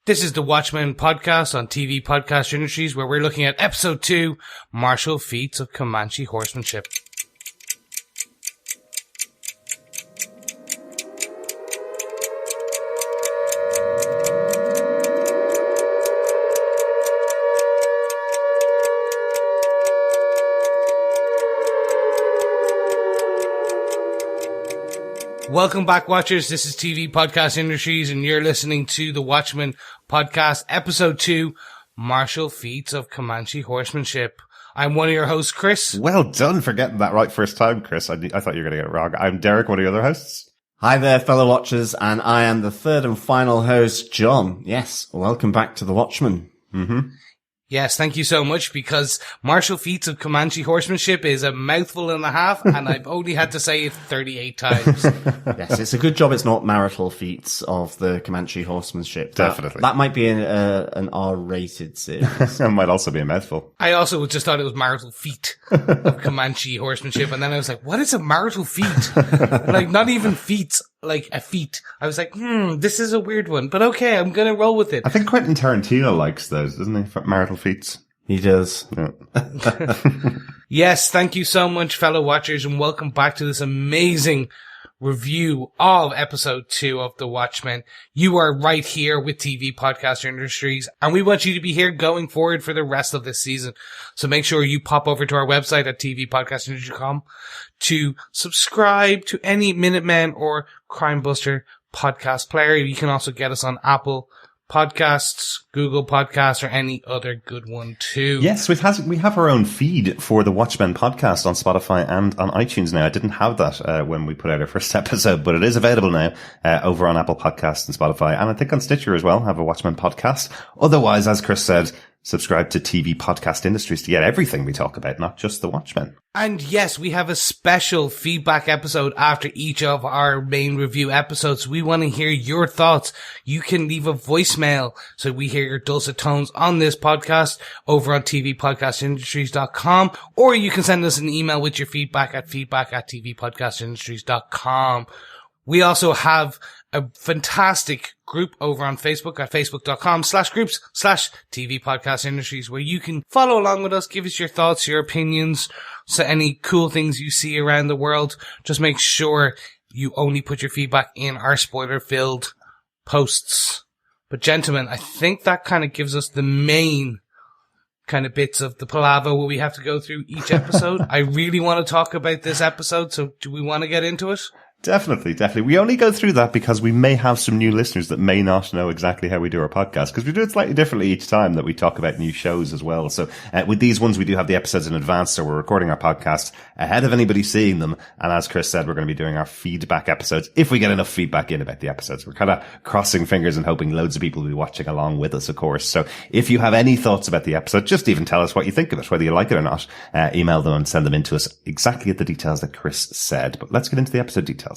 This is the Watchmen podcast on TV Podcast Industries, where we're looking at episode 2, Martial Feats of Comanche Horsemanship. Welcome back, watchers. This is TV Podcast Industries, and you're listening to the Watchmen podcast, episode 2, Martial Feats of Comanche Horsemanship. I'm one of your hosts, Chris. Well done for getting that right first time, Chris. I thought you were going to get it wrong. I'm Derek, one of your other hosts. Hi there, fellow watchers, and I am the third and final host, John. Yes, welcome back to the Watchmen. Yes, thank you so much, because Martial Feats of Comanche Horsemanship is a mouthful and a half, and I've only had to say it 38 times. Yes, it's a good job it's not marital feats of the Comanche Horsemanship. Definitely. That might be an R-rated series. It might also be a mouthful. I also just thought it was marital feat of Comanche Horsemanship, and then I was like, what is a marital feat? Like, not even feats, like a feat. I was like, this is a weird one, but okay, I'm gonna roll with it. I think Quentin Tarantino likes those, doesn't he? For marital feats. He does. Yeah. Yes, thank you so much, fellow watchers, and welcome back to this amazing review of episode 2 of The Watchmen. You are right here with TV Podcast Industries, and we want you to be here going forward for the rest of this season. So make sure you pop over to our website at tvpodcastindustry.com to subscribe to any Minutemen or Crime Buster podcast player. You can also get us on Apple Podcasts, Google Podcasts, or any other good one too. Yes, we have our own feed for the Watchmen podcast on Spotify and on iTunes now. I didn't have that when we put out our first episode, but it is available now over on Apple Podcasts and Spotify, and I think on Stitcher as well, have a Watchmen podcast. Otherwise, as Chris said, subscribe to TV Podcast Industries to get everything we talk about, not just the Watchmen. And yes, we have a special feedback episode after each of our main review episodes. We want to hear your thoughts. You can leave a voicemail so we hear your dulcet tones on this podcast over on tvpodcastindustries.com, or you can send us an email with your feedback at tvpodcastindustries.com. We also have a fantastic group over on Facebook at facebook.com/groups/TV Podcast Industries, where you can follow along with us, give us your thoughts, your opinions, so any cool things you see around the world. Just make sure you only put your feedback in our spoiler-filled posts. But gentlemen, I think that kind of gives us the main kind of bits of the palaver where we have to go through each episode. I really want to talk about this episode, so do we want to get into it? Definitely. We only go through that because we may have some new listeners that may not know exactly how we do our podcast, because we do it slightly differently each time that we talk about new shows as well. So with these ones, we do have the episodes in advance, so we're recording our podcast ahead of anybody seeing them. And as Chris said, we're going to be doing our feedback episodes if we get enough feedback in about the episodes. We're kind of crossing fingers and hoping loads of people will be watching along with us, of course. So if you have any thoughts about the episode, just even tell us what you think of it, whether you like it or not. Email them and send them in to us exactly at the details that Chris said. But let's get into the episode details.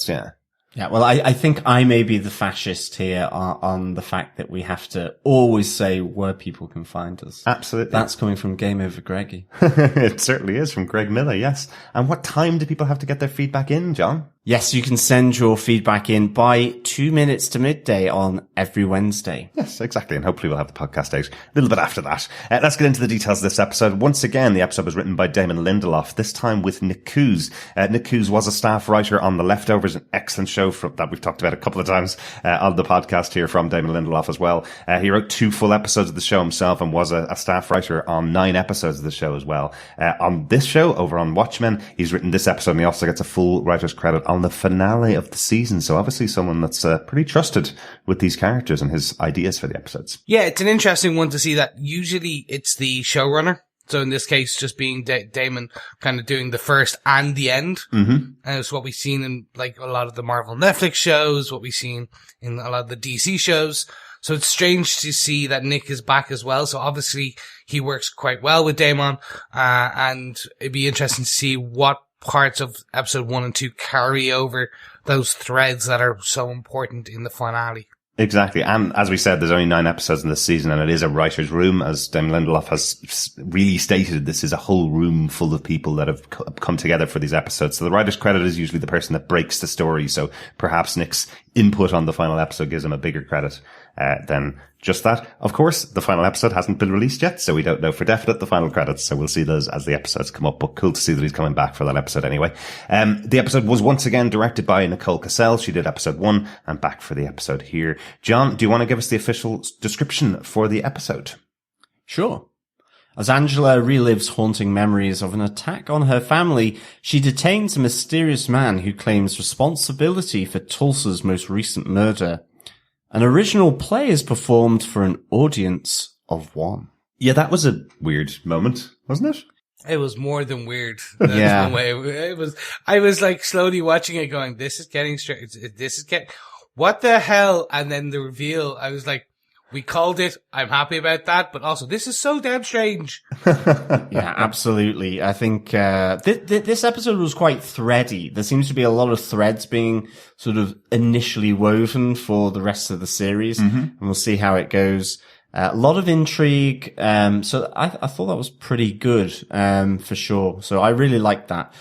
Yeah, well, I think I may be the fascist here on the fact that we have to always say where people can find us. Absolutely. That's coming from Game Over Greggy. It certainly is, from Greg Miller, yes. And what time do people have to get their feedback in, John? Yes, you can send your feedback in by 2 minutes to midday on every Wednesday. Yes, exactly. And hopefully we'll have the podcast out a little bit after that. Let's get into the details of this episode. Once again, the episode was written by Damon Lindelof, this time with Nick Cuse. Nick Cuse was a staff writer on The Leftovers, an excellent show that we've talked about a couple of times on the podcast here from Damon Lindelof as well. He wrote 2 full episodes of the show himself and was a staff writer on 9 episodes of the show as well. On this show, over on Watchmen, he's written this episode, and he also gets a full writer's credit on the finale of the season. So obviously someone that's pretty trusted with these characters and his ideas for the episodes. Yeah, it's an interesting one to see that usually it's the showrunner. So in this case, just being Damon kind of doing the first and the end. And it's what we've seen in like a lot of the Marvel Netflix shows, what we've seen in a lot of the DC shows. So it's strange to see that Nick is back as well. So obviously he works quite well with Damon. And it'd be interesting to see what parts of episode 1 and 2 carry over those threads that are so important in the finale. Exactly. And as we said, there's only 9 episodes in this season, and it is a writer's room. As Damon Lindelof has really stated, this is a whole room full of people that have come together for these episodes. So the writer's credit is usually the person that breaks the story. So perhaps Nick's input on the final episode gives him a bigger credit. then just that. Of course, the final episode hasn't been released yet, so we don't know for definite the final credits, so we'll see those as the episodes come up, but cool to see that he's coming back for that episode anyway. The episode was once again directed by Nicole Kassell. She did episode 1 and back for the episode here. John, do you want to give us the official description for the episode? Sure. As Angela relives haunting memories of an attack on her family, she detains a mysterious man who claims responsibility for Tulsa's most recent murder. An original play is performed for an audience of one. Yeah, that was a weird moment, wasn't it? It was more than weird. Yeah. No way. It was, I was like slowly watching it going, this is getting straight. This is getting, what the hell? And then the reveal, I was like, we called it. I'm happy about that. But also, this is so damn strange. Yeah, absolutely. I think this episode was quite thready. There seems to be a lot of threads being sort of initially woven for the rest of the series. And we'll see how it goes. A lot of intrigue. So I thought that was pretty good, for sure. So I really liked that.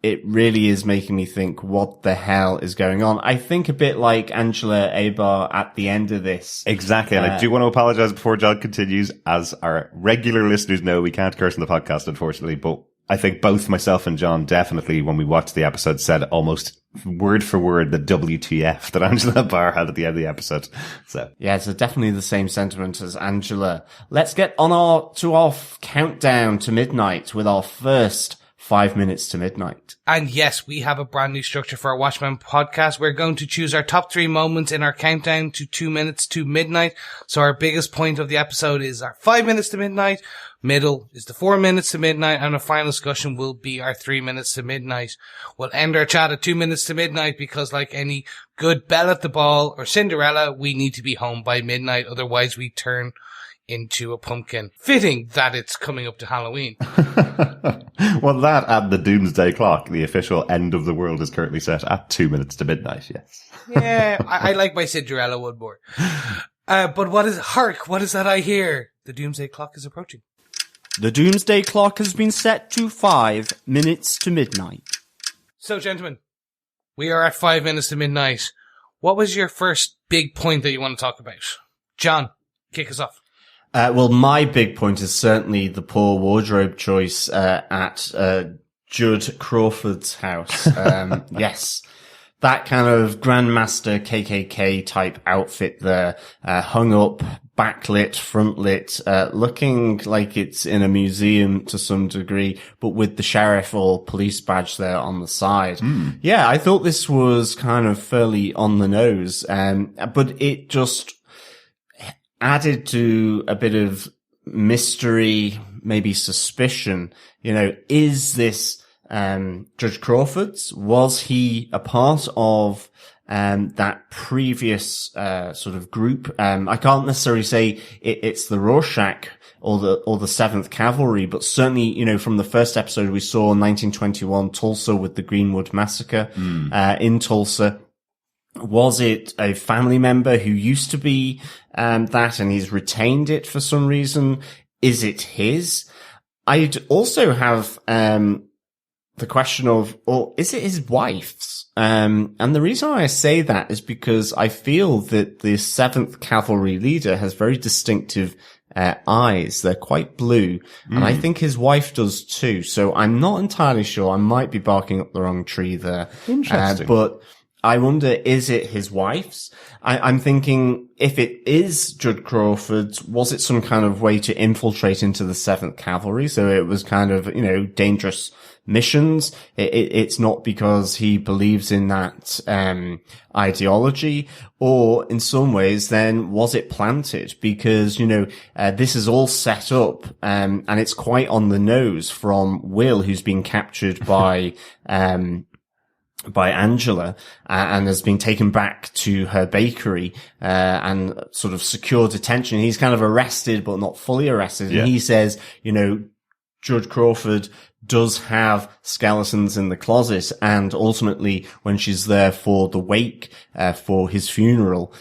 It really is making me think, what the hell is going on? I think a bit like Angela Abar at the end of this. Exactly. And I do want to apologize before John continues. As our regular listeners know, we can't curse on the podcast, unfortunately, but I think both myself and John definitely, when we watched the episode, said almost word for word the WTF that Angela Barr had at the end of the episode. So yeah, it's definitely the same sentiment as Angela. Let's get on our countdown to midnight with our first 5 minutes to midnight. And yes, we have a brand new structure for our Watchmen podcast. We're going to choose our top 3 moments in our countdown to 2 minutes to midnight. So our biggest point of the episode is our 5 minutes to midnight. Middle is the 4 minutes to midnight. And our final discussion will be our 3 minutes to midnight. We'll end our chat at 2 minutes to midnight because, like any good Belle at the Ball or Cinderella, we need to be home by midnight. Otherwise we turn into a pumpkin. Fitting that it's coming up to Halloween. Well, that and the doomsday clock, the official end of the world, is currently set at 2 minutes to midnight, yes. Yeah, I like my Cinderella one more. But what is that I hear? The doomsday clock is approaching. The doomsday clock has been set to 5 minutes to midnight. So, gentlemen, we are at 5 minutes to midnight. What was your first big point that you want to talk about? John, kick us off. Well, my big point is certainly the poor wardrobe choice at Judd Crawford's house. Yes, that kind of Grandmaster KKK type outfit there, hung up, backlit, frontlit, looking like it's in a museum to some degree, but with the sheriff or police badge there on the side. Yeah, I thought this was kind of fairly on the nose, but it just added to a bit of mystery, maybe suspicion. You know, is this Judge Crawford's? Was he a part of that previous sort of group? I can't necessarily say it's the Rorschach or the 7th Cavalry, but certainly, you know, from the first episode we saw 1921 Tulsa with the Greenwood Massacre in Tulsa. Was it a family member who used to be that and he's retained it for some reason? Is it his? I'd also have the question of, or is it his wife's? And the reason why I say that is because I feel that the 7th Cavalry leader has very distinctive eyes. They're quite blue, and I think his wife does too. So I'm not entirely sure. I might be barking up the wrong tree there. Interesting. But I wonder, is it his wife's? I'm thinking, if it is Judd Crawford's, was it some kind of way to infiltrate into the 7th Cavalry? So it was kind of, you know, dangerous missions. It's not because he believes in that ideology, or in some ways then was it planted? Because, you know, this is all set up, and it's quite on the nose from Will, who's been captured by Angela, and has been taken back to her bakery, and sort of secure detention. He's kind of arrested, but not fully arrested. Yeah. And he says, you know, Judge Crawford does have skeletons in the closet, and ultimately when she's there for the wake, for his funeral,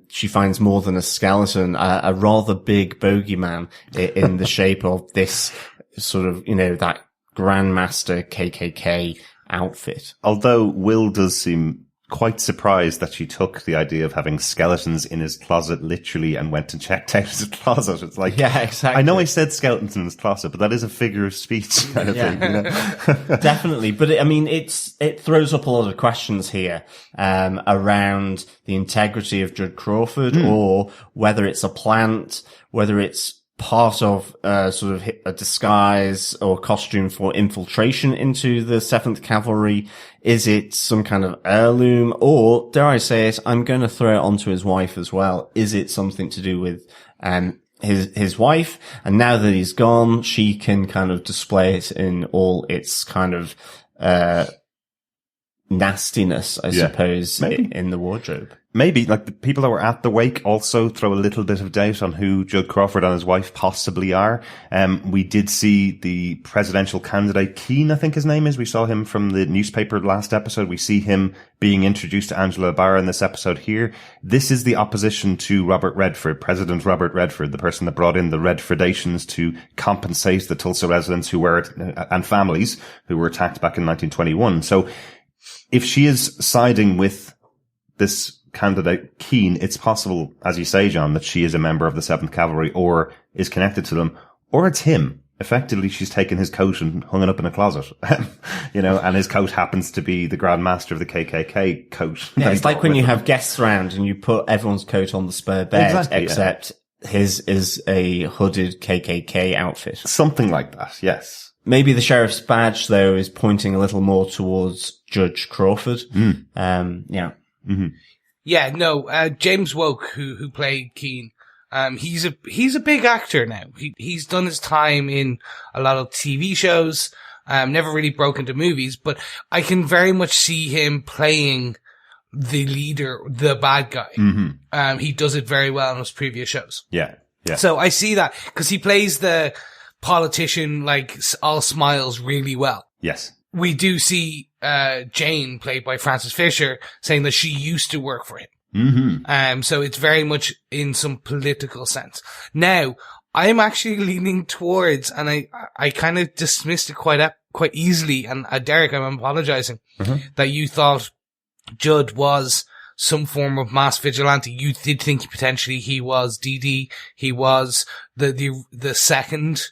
she finds more than a skeleton, a rather big bogeyman in the shape of this sort of, you know, that Grandmaster KKK outfit. Although Will does seem quite surprised that she took the idea of having skeletons in his closet literally and went and checked out his closet. It's like, yeah, exactly. I know I said skeletons in his closet, but that is a figure of speech kind of thing, you know? Definitely. But it throws up a lot of questions here, around the integrity of Judd Crawford, or whether it's a plant, whether it's part of sort of a disguise or costume for infiltration into the 7th Cavalry. Is it some kind of heirloom, or dare I say it, I'm going to throw it onto his wife as well. Is it something to do with his wife? And now that he's gone, she can kind of display it in all its kind of nastiness, I suppose, in the wardrobe. Maybe, like, the people that were at the wake also throw a little bit of doubt on who Judd Crawford and his wife possibly are. We did see the presidential candidate, Keane, I think his name is. We saw him from the newspaper last episode. We see him being introduced to Angela Barra in this episode here. This is the opposition to Robert Redford, President Robert Redford, the person that brought in the Redfordations to compensate the Tulsa residents who were, and families who were attacked back in 1921. So if she is siding with this candidate Keane, it's possible, as you say, John, that she is a member of the 7th Cavalry or is connected to them, or it's him. Effectively, she's taken his coat and hung it up in a closet, you know, and his coat happens to be the Grand Master of the KKK coat. Yeah, it's like when you have guests around and you put everyone's coat on the spare bed, except his is a hooded KKK outfit. Something like that, yes. Maybe the sheriff's badge, though, is pointing a little more towards Judge Crawford. Yeah. Mm-hmm. Yeah, no, James Woke, who played Keane, he's a big actor now. He's done his time in a lot of TV shows, never really broke into movies, but I can very much see him playing the leader, the bad guy. Mm-hmm. He does it very well in his previous shows. Yeah, yeah. So I see that, because he plays the politician, like, all smiles really well. Yes. We do see Jane, played by Frances Fisher, saying that she used to work for him. Mm-hmm. So it's very much in some political sense. Now, I'm actually leaning towards, and I kind of dismissed it quite easily, and Derek, I'm apologizing, that you thought Judd was some form of mass vigilante. You did think potentially he was DD, he was the second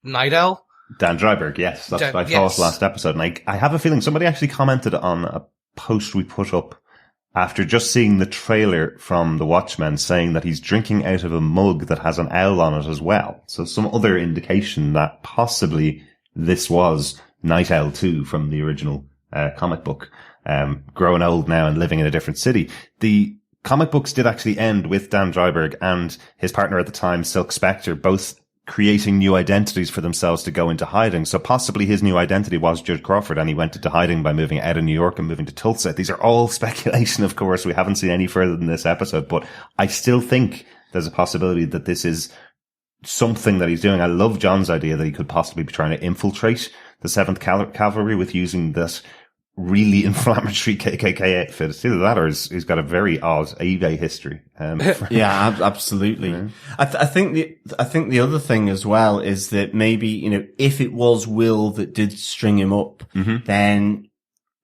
Night Owl. Dan Dryberg, yes. That's what I thought last episode. And I have a feeling somebody actually commented on a post we put up after just seeing the trailer from The Watchmen, saying that he's drinking out of a mug that has an owl on it as well. So some other indication that possibly this was Night Owl 2 from the original comic book, growing old now and living in a different city. The comic books did actually end with Dan Dryberg and his partner at the time, Silk Spectre, both creating new identities for themselves to go into hiding. So possibly his new identity was Judd Crawford, and he went into hiding by moving out of New York and moving to Tulsa. These are all speculation, of course. We haven't seen any further than this episode, but I still think there's a possibility that this is something that he's doing. I love John's idea that he could possibly be trying to infiltrate the 7th Cavalry with using this really inflammatory KKK outfit. It's either that or he's got a very odd eBay history. Yeah, absolutely. Yeah. I think the other thing as well is that maybe, you know, if it was Will that did string him up, then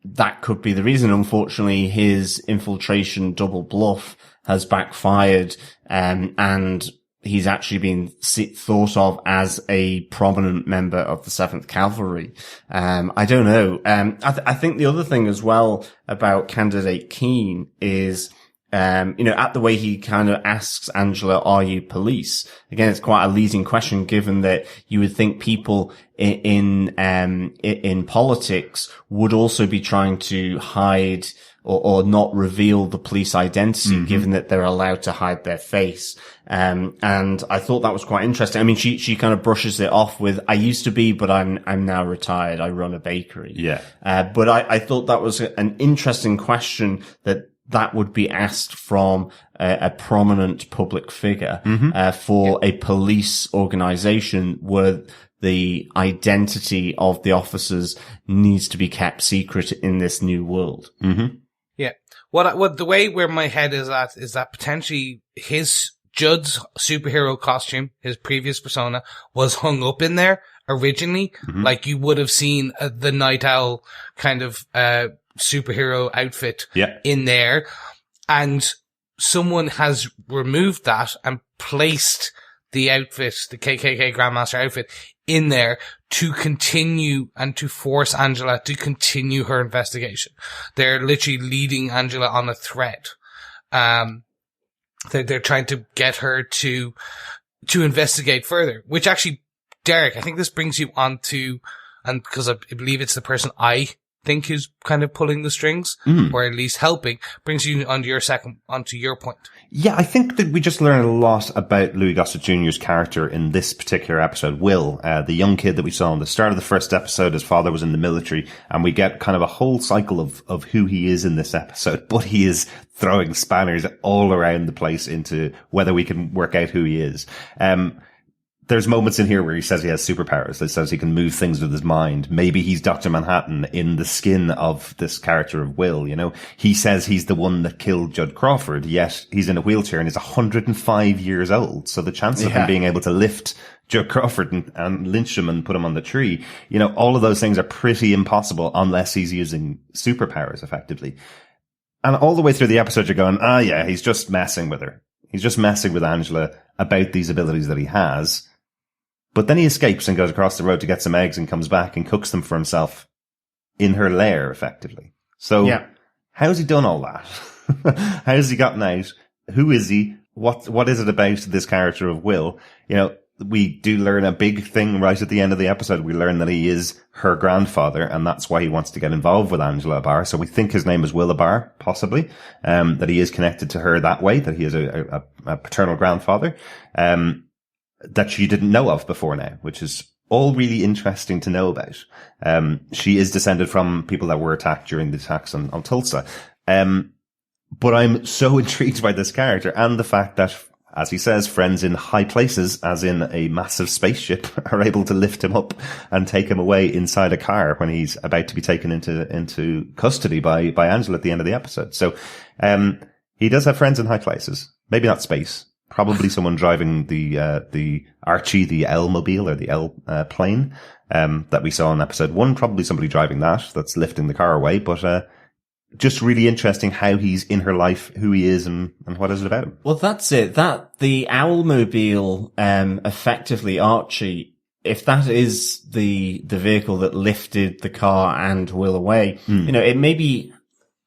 that could be the reason. Unfortunately, his infiltration double bluff has backfired, and he's actually been thought of as a prominent member of the 7th Cavalry. I don't know. I think the other thing as well about candidate Keane is, you know, at the way he kind of asks Angela, are you police? Again, it's quite a leading question, given that you would think people in politics would also be trying to hide or not reveal the police identity, given that they're allowed to hide their face. And I thought that was quite interesting. I mean, she kind of brushes it off with, I used to be, but I'm now retired. I run a bakery. Yeah. But I thought that was an interesting question that would be asked from a prominent public figure, for a police organization where the identity of the officers needs to be kept secret in this new world. Yeah. What the way where my head is at is that potentially Judd's superhero costume, his previous persona, was hung up in there originally. Like you would have seen the Night Owl kind of, superhero outfit Yeah. in there. And someone has removed that and placed the outfit, the KKK Grandmaster outfit, in there to continue and to force Angela to continue her investigation. They're literally leading Angela on a thread. They're trying to get her to investigate further, which actually, Derek, I think this brings you on to, and because I believe it's the person I think who's kind of pulling the strings, or at least helping, brings you onto your point. Yeah, I think that we just learned a lot about Louis Gossett Jr.'s character in this particular episode. Will, the young kid that we saw in the start of the first episode, his father was in the military, and we get kind of a whole cycle of who he is in this episode, but he is throwing spanners all around the place into whether we can work out who he is. There's moments in here where he says he has superpowers. That says he can move things with his mind. Maybe he's Dr. Manhattan in the skin of this character of Will, you know. He says he's the one that killed Judd Crawford, yet he's in a wheelchair and is 105 years old. So the chance of him being able to lift Judd Crawford and lynch him and put him on the tree, you know, all of those things are pretty impossible unless he's using superpowers effectively. And all the way through the episode, you're going, yeah, he's just messing with her. He's just messing with Angela about these abilities that he has. But then he escapes and goes across the road to get some eggs and comes back and cooks them for himself in her lair, effectively. So, how's he done all that? How's he gotten out? Who is he? What is it about this character of Will? You know, we do learn a big thing right at the end of the episode. We learn that he is her grandfather, and that's why he wants to get involved with Angela Abar. So we think his name is Will Abar, possibly, that he is connected to her that way, that he is a paternal grandfather. That she didn't know of before now, which is all really interesting to know about. She is descended from people that were attacked during the attacks on Tulsa. But I'm so intrigued by this character and the fact that, as he says, friends in high places, as in a massive spaceship, are able to lift him up and take him away inside a car when he's about to be taken into custody by Angela at the end of the episode. So, he does have friends in high places. Maybe not space. Probably someone driving the Archie, the L-mobile or the L plane, that we saw in episode 1. Probably somebody driving that's lifting the car away. But, just really interesting how he's in her life, who he is and what is it about him. Well, that's it. The Owlmobile, effectively Archie, if that is the vehicle that lifted the car and Will away, you know, it may be,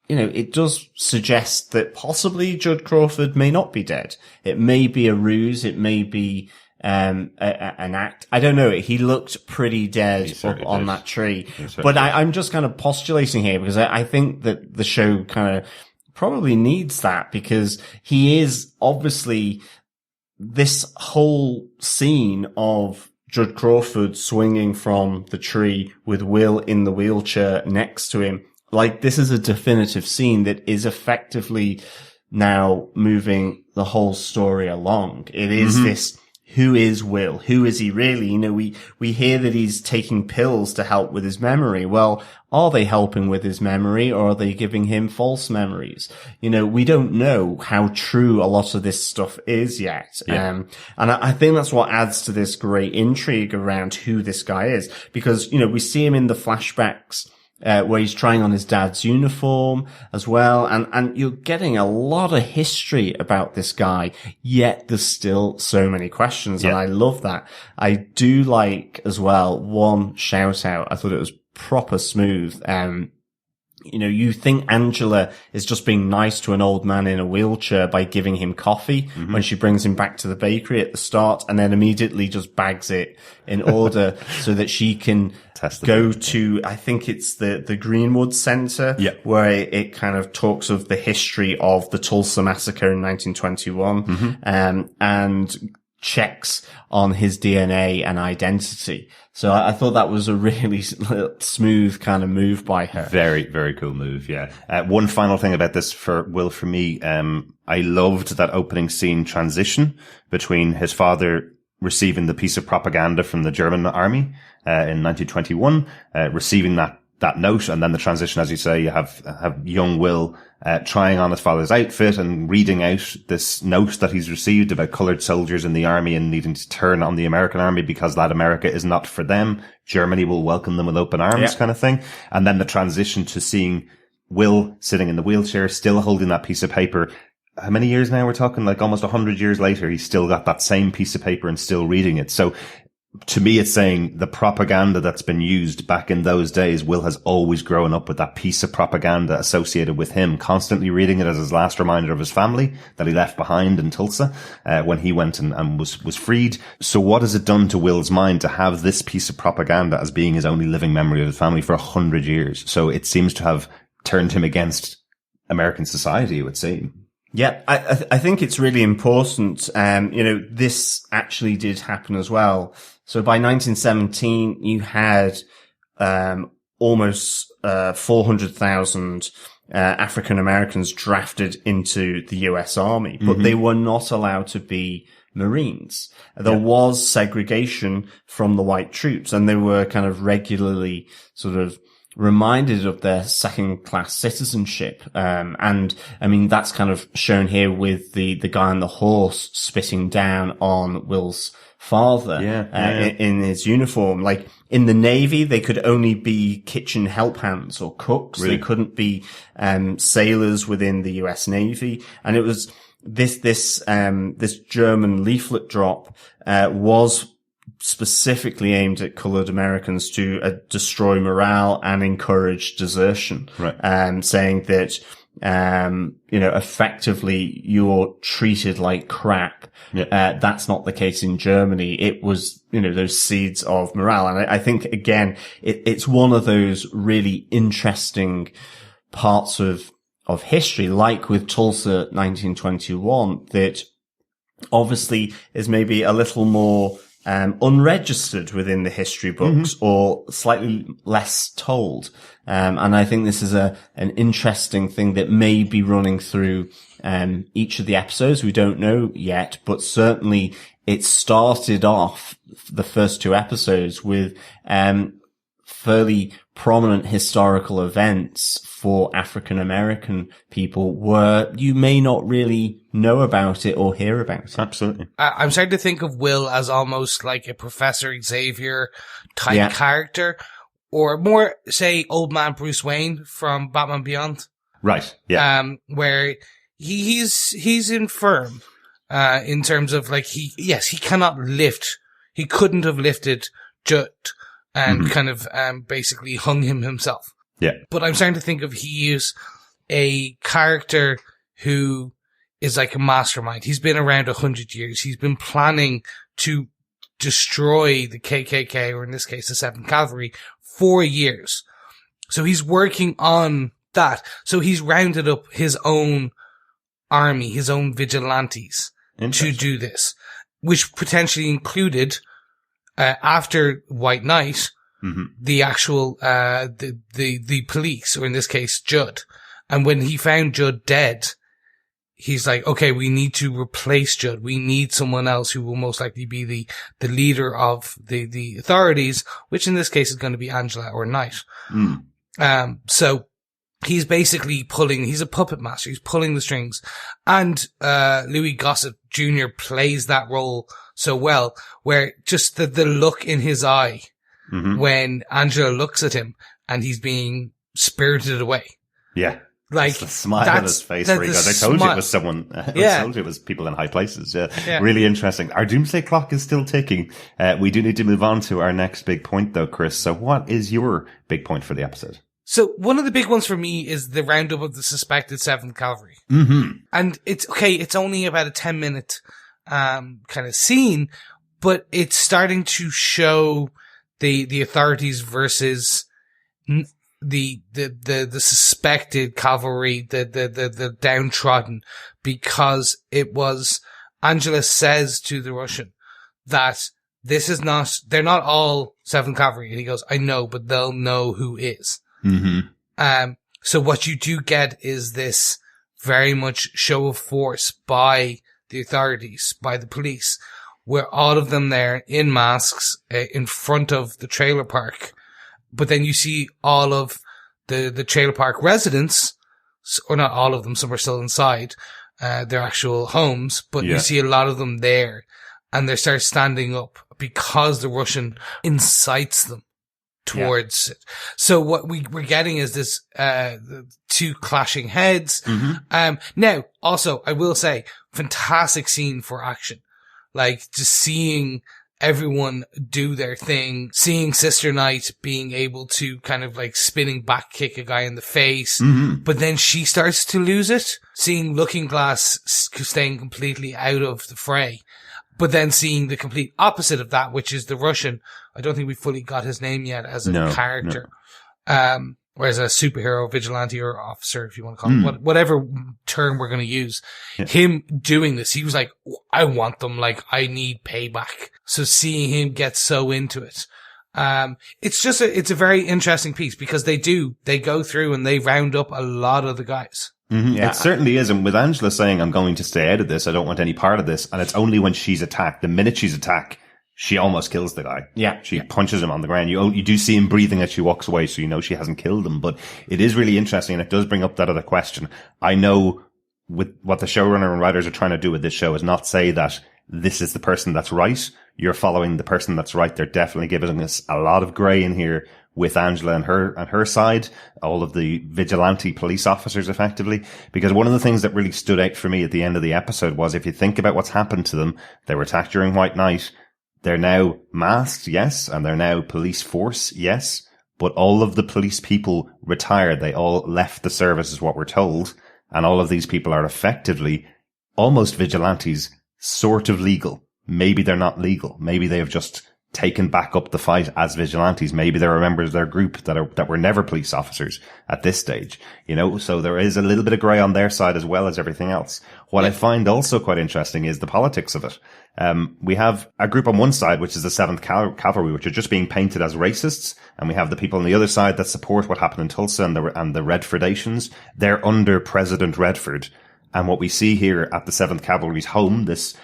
you know, it does suggest that possibly Judd Crawford may not be dead. It may be a ruse. It may be, an act. I don't know. He looked pretty dead up on that tree. But I'm just kind of postulating here because I think that the show kind of probably needs that because he is obviously this whole scene of Judd Crawford swinging from the tree with Will in the wheelchair next to him. Like, this is a definitive scene that is effectively now moving the whole story along. It is this, who is Will? Who is he really? You know, we hear that he's taking pills to help with his memory. Well, are they helping with his memory or are they giving him false memories? You know, we don't know how true a lot of this stuff is yet. Yeah. And I think that's what adds to this great intrigue around who this guy is because, you know, we see him in the flashbacks, where he's trying on his dad's uniform as well. And you're getting a lot of history about this guy, yet there's still so many questions. Yeah. And I love that. I do like as well one shout out. I thought it was proper smooth. You know, you think Angela is just being nice to an old man in a wheelchair by giving him coffee when she brings him back to the bakery at the start and then immediately just bags it in order so that she can go to, I think it's the Greenwood Center, where it kind of talks of the history of the Tulsa massacre in 1921, and checks on his DNA and identity. So I thought that was a really smooth kind of move by her. Very, very cool move. Yeah. One final thing about this for Will, for me, I loved that opening scene transition between his father receiving the piece of propaganda from the German army, in 1921, receiving that note, and then the transition, as you say, you have young Will trying on his father's outfit and reading out this note that he's received about coloured soldiers in the army and needing to turn on the American army because that America is not for them. Germany will welcome them with open arms, kind of thing. And then the transition to seeing Will sitting in the wheelchair, still holding that piece of paper. How many years now? We're talking like almost 100 years later. He's still got that same piece of paper and still reading it. So to me, it's saying the propaganda that's been used back in those days, Will has always grown up with that piece of propaganda associated with him, constantly reading it as his last reminder of his family that he left behind in Tulsa, when he went and was freed. So what has it done to Will's mind to have this piece of propaganda as being his only living memory of his family for 100 years? So it seems to have turned him against American society, it would seem. Yeah, I think it's really important. This actually did happen as well. So by 1917, you had almost 400,000 African Americans drafted into the U.S. Army, but they were not allowed to be Marines. There was segregation from the white troops, and they were kind of regularly sort of reminded of their second-class citizenship. And I mean, that's kind of shown here with the guy on the horse spitting down on Will's father, in his uniform. Like in the Navy, they could only be kitchen help hands or cooks. Really? They couldn't be, sailors within the US Navy. And it was this German leaflet drop, was specifically aimed at colored Americans to destroy morale and encourage desertion. Right. Saying that, effectively you're treated like crap. Yeah. That's not the case in Germany. It was, those seeds of morale. And I think, again, it's one of those really interesting parts of history, like with Tulsa 1921, that obviously is maybe a little more unregistered within the history books, or slightly less told. And I think this is an interesting thing that may be running through each of the episodes. We don't know yet, but certainly it started off the first two episodes with fairly prominent historical events for African American people where you may not really know about it or hear about it. Absolutely. I'm starting to think of Will as almost like a Professor Xavier type character, or more, say, old man Bruce Wayne from Batman Beyond. Right. Yeah. Where he's infirm, in terms of like he cannot lift. He couldn't have lifted Judd and kind of, basically hung him himself. Yeah. But I'm starting to think of he is a character who is like a mastermind. He's been around 100 years. He's been planning to destroy the KKK, or in this case, the 7th Cavalry, for years. So he's working on that. So he's rounded up his own army, his own vigilantes to do this, which potentially included, after White Knight, the actual, the police, or in this case, Judd. And when he found Judd dead, he's like, okay, we need to replace Judd. We need someone else who will most likely be the leader of the authorities, which in this case is going to be Angela or Knight. So he's basically he's a puppet master. He's pulling the strings. And, Louis Gossett Jr. plays that role so well, where just the look in his eye, when Angela looks at him and he's being spirited away. Yeah. Like it's the smile on his face where he goes, I told you it was someone, I told you it was people in high places. Yeah. Really interesting. Our doomsday clock is still ticking. We do need to move on to our next big point though, Chris. So what is your big point for the episode? So one of the big ones for me is the roundup of the suspected 7th Cavalry. And it's okay. It's only about a 10-minute, kind of scene, but it's starting to show the authorities versus the suspected cavalry, the downtrodden, because it was, Angela says to the Russian that they're not all 7th Cavalry. And he goes, I know, but they'll know who is. So what you do get is this very much show of force by the authorities, by the police, where all of them there in masks, in front of the trailer park. But then you see all of the trailer park residents, or not all of them, some are still inside, their actual homes, but you see a lot of them there, and they start standing up because the Russian incites them towards it. So what we're getting is this, two clashing heads. Now, also, I will say, fantastic scene for action. Like, just seeing everyone do their thing, seeing Sister Knight being able to kind of like spinning back kick a guy in the face, but then she starts to lose it, seeing Looking Glass staying completely out of the fray, but then seeing the complete opposite of that, which is the Russian. I don't think we fully got his name yet as a character. Or as a superhero, vigilante, or officer, if you want to call it, whatever term we're going to use. Him doing this, he was like, I want them, like, I need payback. So seeing him get so into it, it's a very interesting piece, because they go through and they round up a lot of the guys. It certainly is. And with Angela saying, I'm going to stay out of this, I don't want any part of this. And it's only when she's attacked, the minute she's attacked, she almost kills the guy. She punches him on the ground. You do see him breathing as she walks away, so you know she hasn't killed him. But it is really interesting, and it does bring up that other question. I know with what the showrunner and writers are trying to do with this show is not say that this is the person that's right. You're following the person that's right. They're definitely giving us a lot of grey in here with Angela and her side, all of the vigilante police officers effectively. Because one of the things that really stood out for me at the end of the episode was, if you think about what's happened to them, they were attacked during White Night. They're now masked, yes, and they're now police force, yes, but all of the police people retired. They all left the service, is what we're told, and all of these people are effectively almost vigilantes, sort of legal. Maybe they're not legal. Maybe they have just taken back up the fight as vigilantes. Maybe they're members of their group that were never police officers at this stage, so there is a little bit of grey on their side as well as everything else. What I find also quite interesting is the politics of it. We have a group on one side, which is the 7th Cavalry, which are just being painted as racists. And we have the people on the other side that support what happened in Tulsa and the Redfordations. They're under President Redford. And what we see here at the 7th Cavalry's home, this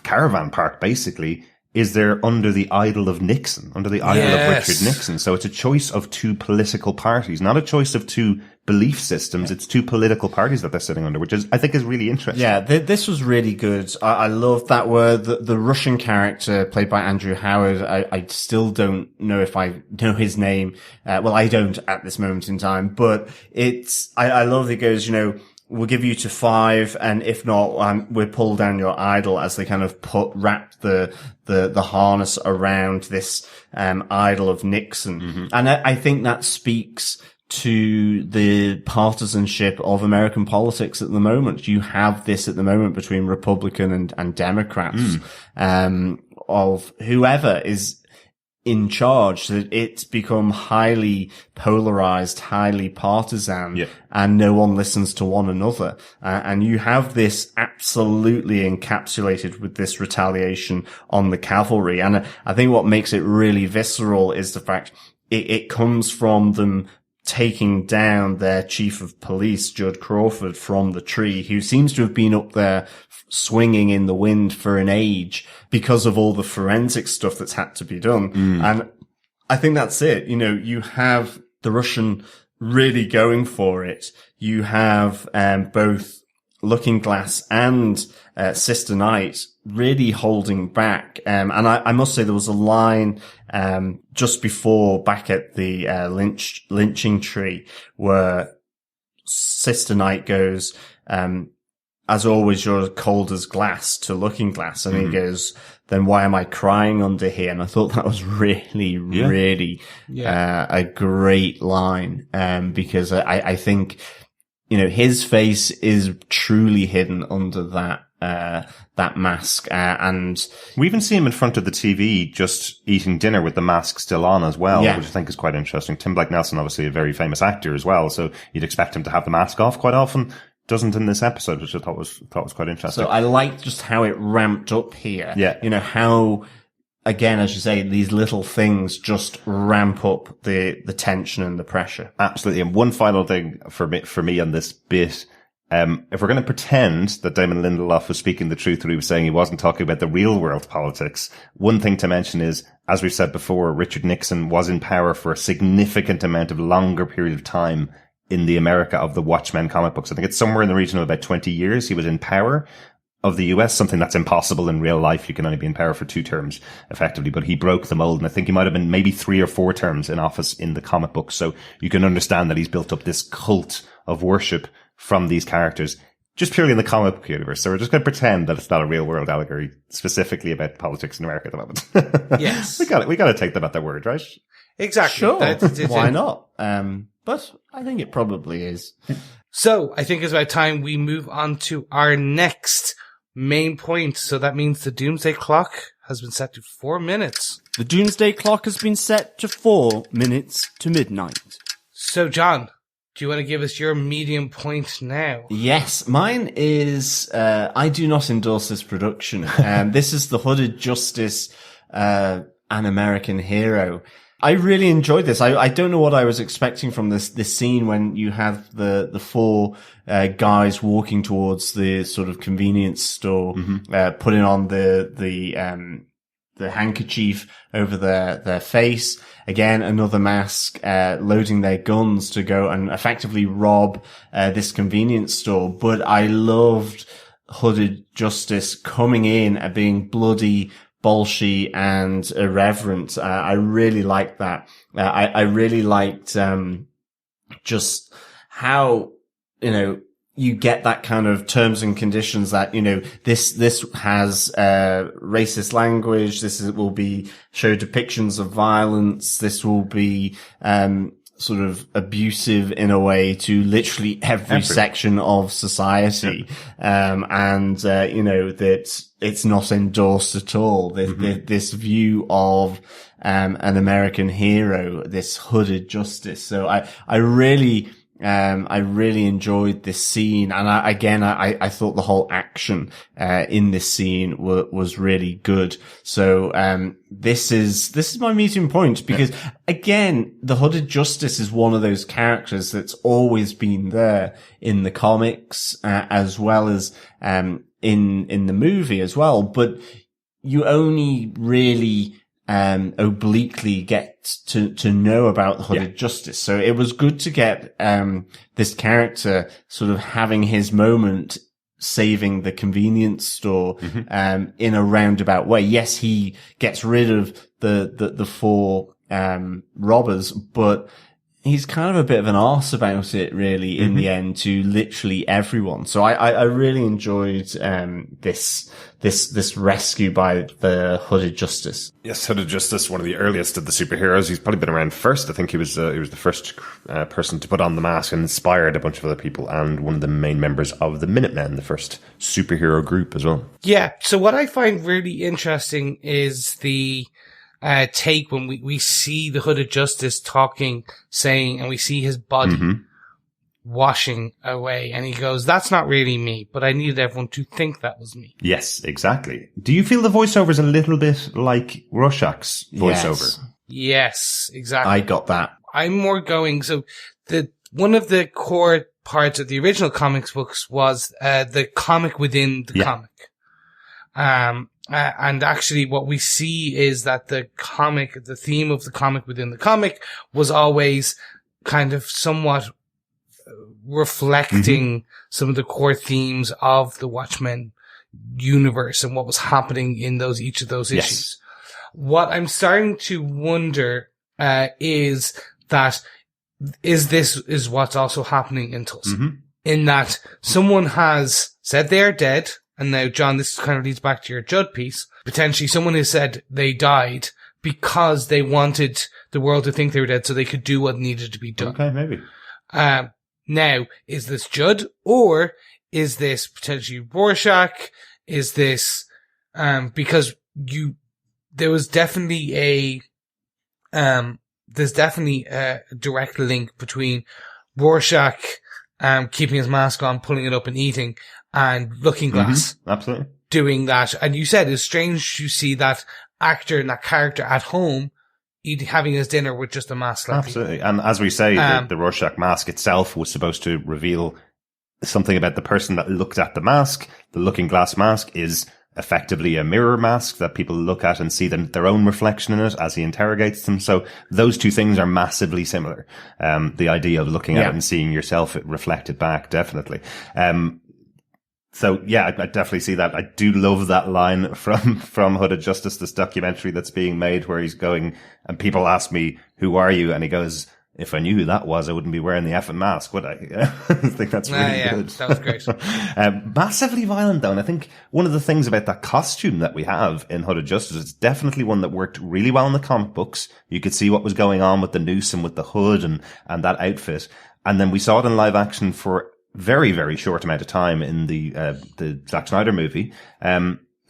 caravan park basically, is they're under the idol of Nixon, under the idol of Richard Nixon. So it's a choice of two political parties, not a choice of two belief systems. It's two political parties that they're sitting under, which I think is really interesting. Yeah, this was really good. I love that word. The Russian character played by Andrew Howard, I still don't know if I know his name. Well, I don't at this moment in time, but I love that it goes, we'll give you to 5, and if not, we'll pull down your idol, as they kind of wrap the harness around this, idol of Nixon. And I think that speaks to the partisanship of American politics at the moment. You have this at the moment between Republican and Democrats, of whoever is in charge, that it's become highly polarized, highly partisan, and no one listens to one another. And you have this absolutely encapsulated with this retaliation on the cavalry. And I think what makes it really visceral is the fact it comes from them taking down their chief of police, Judd Crawford, from the tree, who seems to have been up there swinging in the wind for an age because of all the forensic stuff that's had to be done. And I think that's it. You have the Russian really going for it. You have both Looking Glass and Sister Knight really holding back. And I must say there was a line just before, back at the lynching tree, where Sister Knight goes, as always, you're cold as glass, to Looking Glass. And he goes, then why am I crying under here? And I thought that was really a great line, because I think, his face is truly hidden under that mask. And we even see him in front of the TV just eating dinner with the mask still on as well, which I think is quite interesting. Tim Blake Nelson, obviously a very famous actor as well, so you'd expect him to have the mask off quite often. Doesn't in this episode, which I thought was quite interesting. So I liked just how it ramped up here. Yeah. How, again, as you say, these little things just ramp up the tension and the pressure. Absolutely. And one final thing for me on this bit, if we're going to pretend that Damon Lindelof was speaking the truth when he was saying he wasn't talking about the real world politics, one thing to mention is, as we've said before, Richard Nixon was in power for a significant amount of longer period of time in the America of the Watchmen comic books. I think it's somewhere in the region of about 20 years he was in power. of the US, something that's impossible in real life. You can only be in power for 2 terms, effectively. But he broke the mold, and I think he might have been maybe 3 or 4 terms in office in the comic book. So you can understand that he's built up this cult of worship from these characters, just purely in the comic book universe. So we're just going to pretend that it's not a real world allegory specifically about politics in America at the moment. Yes. we got to take them at their word, right? Exactly. Sure. Why not? But I think it probably is. So I think it's about time we move on to our next main point. So that means the Doomsday Clock has been set to 4 minutes. The Doomsday Clock has been set to 4 minutes to midnight. So, John, do you want to give us your medium point now? Yes, mine is, I do not endorse this production. This is The Hooded Justice, An American Hero. I really enjoyed this. I don't know what I was expecting from this scene when you have the 4 guys walking towards the sort of convenience store, putting on the handkerchief over their face. Again, another mask, loading their guns to go and effectively rob this convenience store. But I loved Hooded Justice coming in and being bloody, bolshy and irreverent. I really liked that. I really liked, just how, you get that kind of terms and conditions that, this has, racist language. Will be show depictions of violence. This will be, sort of abusive in a way to literally every section of society. That it's not endorsed at all. This view of, an American hero, this hooded justice. So I really enjoyed this scene. And I thought the whole action, in this scene was really good. So, this is my meeting point because again, the Hooded Justice is one of those characters that's always been there in the comics, as well as, in the movie as well. But you only really, obliquely get to know about the Hooded Justice. So it was good to get, this character sort of having his moment saving the convenience store, in a roundabout way. Yes, he gets rid of the 4, robbers, but he's kind of a bit of an arse about it, really, in the end, to literally everyone. So I really enjoyed, this rescue by the Hooded Justice. Yes, Hooded Justice, one of the earliest of the superheroes. He's probably been around first. I think he was the first person to put on the mask and inspired a bunch of other people, and one of the main members of the Minutemen, the first superhero group as well. Yeah. So what I find really interesting is the take when we see the Hooded Justice saying, and we see his body washing away, and he goes, "That's not really me, but I needed everyone to think that was me." Yes, exactly. Do you feel the voiceover is a little bit like Rorschach's voiceover? Yes, exactly. I got that. I'm more going, so one of the core parts of the original comics books was, the comic within the comic. And actually what we see is that the theme of the comic within the comic was always kind of somewhat reflecting some of the core themes of the Watchmen universe and what was happening in each of those issues. What I'm starting to wonder, is this what's also happening in Tulsa? In that someone has said they are dead. And now, John, this kind of leads back to your Judd piece. Potentially someone has said they died because they wanted the world to think they were dead so they could do what needed to be done. Okay, maybe. Now, is this Judd, or is this potentially Rorschach? Is this, because there's definitely a direct link between Rorschach, keeping his mask on, pulling it up and eating, and Looking Glass. Absolutely. Doing that. And you said it's strange to see that actor and that character at home having his dinner with just a mask. Absolutely. And as we say, the Rorschach mask itself was supposed to reveal something about the person that looked at the mask. The Looking Glass mask is effectively a mirror mask that people look at and see their own reflection in it as he interrogates them. So those two things are massively similar. The idea of looking at it and seeing yourself reflected back, definitely. So yeah, I definitely see that. I do love that line from Hood of Justice, this documentary that's being made where he's going and people ask me, "Who are you?" And he goes, "If I knew who that was, I wouldn't be wearing the effing mask, would I?" I think that's really good. That was great. Massively violent though. And I think one of the things about that costume that we have in Hood of Justice, it's definitely one that worked really well in the comic books. You could see what was going on with the noose and with the hood and that outfit. And then we saw it in live action for very, very short amount of time in the Zack Snyder movie.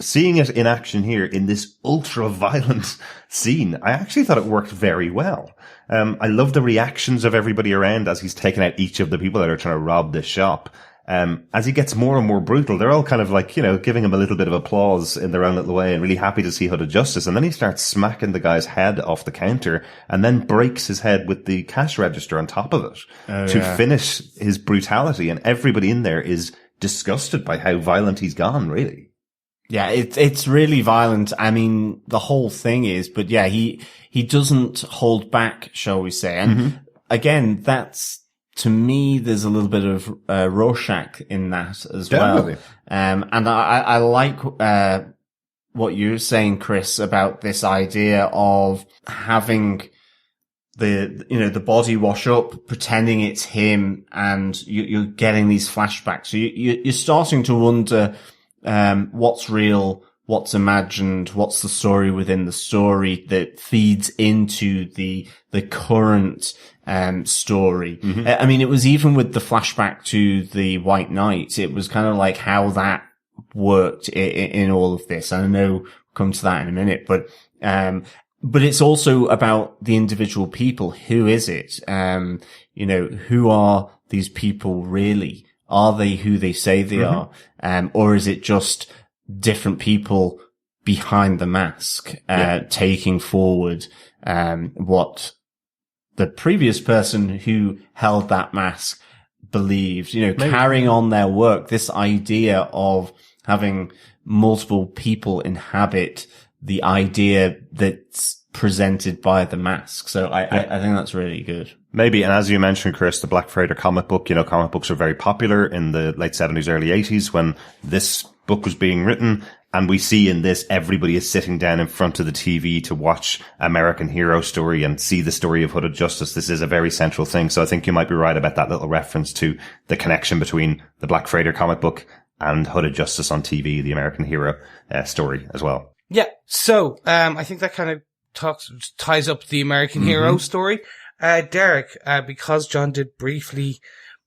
Seeing it in action here in this ultra violent scene, I actually thought it worked very well. I love the reactions of everybody around as he's taking out each of the people that are trying to rob this shop. As he gets more and more brutal, they're all kind of like, giving him a little bit of applause in their own little way and really happy to see Hood of Justice. And then he starts smacking the guy's head off the counter and then breaks his head with the cash register on top of it to finish his brutality. And everybody in there is disgusted by how violent he's gone, really. Yeah, it's really violent. I mean, the whole thing is, but yeah, he doesn't hold back, shall we say. And again, to me, there's a little bit of Rorschach in that as well. And I like what you're saying, Chris, about this idea of having the body wash up, pretending it's him, and you're getting these flashbacks. So you're starting to wonder what's real, what's imagined, what's the story within the story that feeds into the current story. I mean, it was even with the flashback to the White Knight, it was kind of like how that worked in all of this. And I know we'll come to that in a minute, but it's also about the individual people. Who is it? Who are these people really? Are they who they say they are? Or is it just different people behind the mask, taking forward, what the previous person who held that mask believed, carrying on their work, this idea of having multiple people inhabit the idea that's presented by the mask. So I think that's really good. Maybe, and as you mentioned, Chris, the Black Friday comic book, comic books were very popular in the late 70s, early 80s when this book was being written. And we see in this, everybody is sitting down in front of the TV to watch American Hero Story and see the story of Hood of Justice. This is a very central thing. So I think you might be right about that little reference to the connection between the Black Friday comic book and Hood of Justice on TV, the American Hero story as well. Yeah. So, I think that kind of ties up the American Hero story. Derek, because John did briefly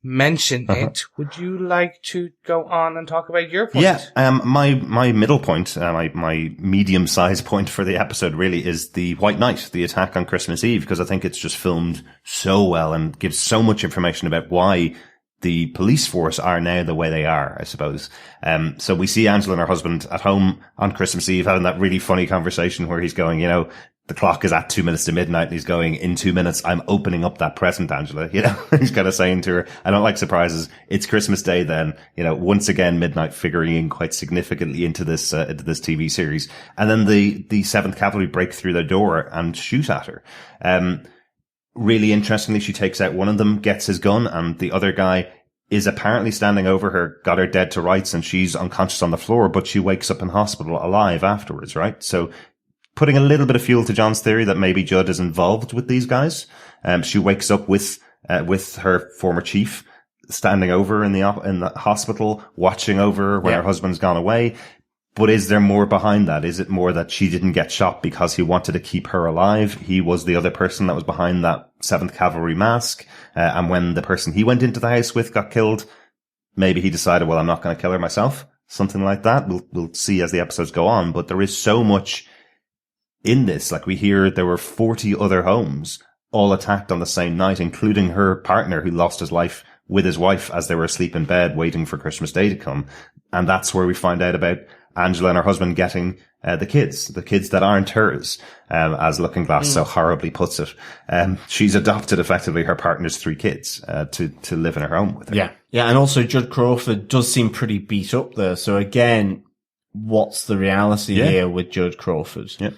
mention it, would you like to go on and talk about your point? Yeah, my middle point, my medium-sized point for the episode really is the White Knight, the attack on Christmas Eve, because I think it's just filmed so well and gives so much information about why the police force are now the way they are, I suppose. So we see Angela and her husband at home on Christmas Eve having that really funny conversation where he's going, the clock is at 2 minutes to midnight and he's going, in 2 minutes, I'm opening up that present, Angela. He's kind of saying to her, I don't like surprises. It's Christmas Day then. Once again, midnight figuring in quite significantly into this TV series. And then the 7th Cavalry break through their door and shoot at her. Really interestingly, she takes out one of them, gets his gun, and the other guy is apparently standing over her, got her dead to rights, and she's unconscious on the floor, but she wakes up in hospital alive afterwards, right? So putting a little bit of fuel to John's theory that maybe Judd is involved with these guys. She wakes up with her former chief standing over in the hospital, watching over when her husband's gone away. But is there more behind that? Is it more that she didn't get shot because he wanted to keep her alive? He was the other person that was behind that 7th Cavalry mask. And when the person he went into the house with got killed, maybe he decided, well, I'm not going to kill her myself. Something like that. We'll see as the episodes go on. But there is so much in this. Like we hear there were 40 other homes all attacked on the same night, including her partner who lost his life with his wife as they were asleep in bed waiting for Christmas Day to come. And that's where we find out about Angela and her husband getting the kids that aren't hers, as Lookingglass so horribly puts it. She's adopted effectively her partner's 3 kids to live in her home with her. Yeah, and also Judd Crawford does seem pretty beat up there. So again, what's the reality here with Judd Crawford? Yeah.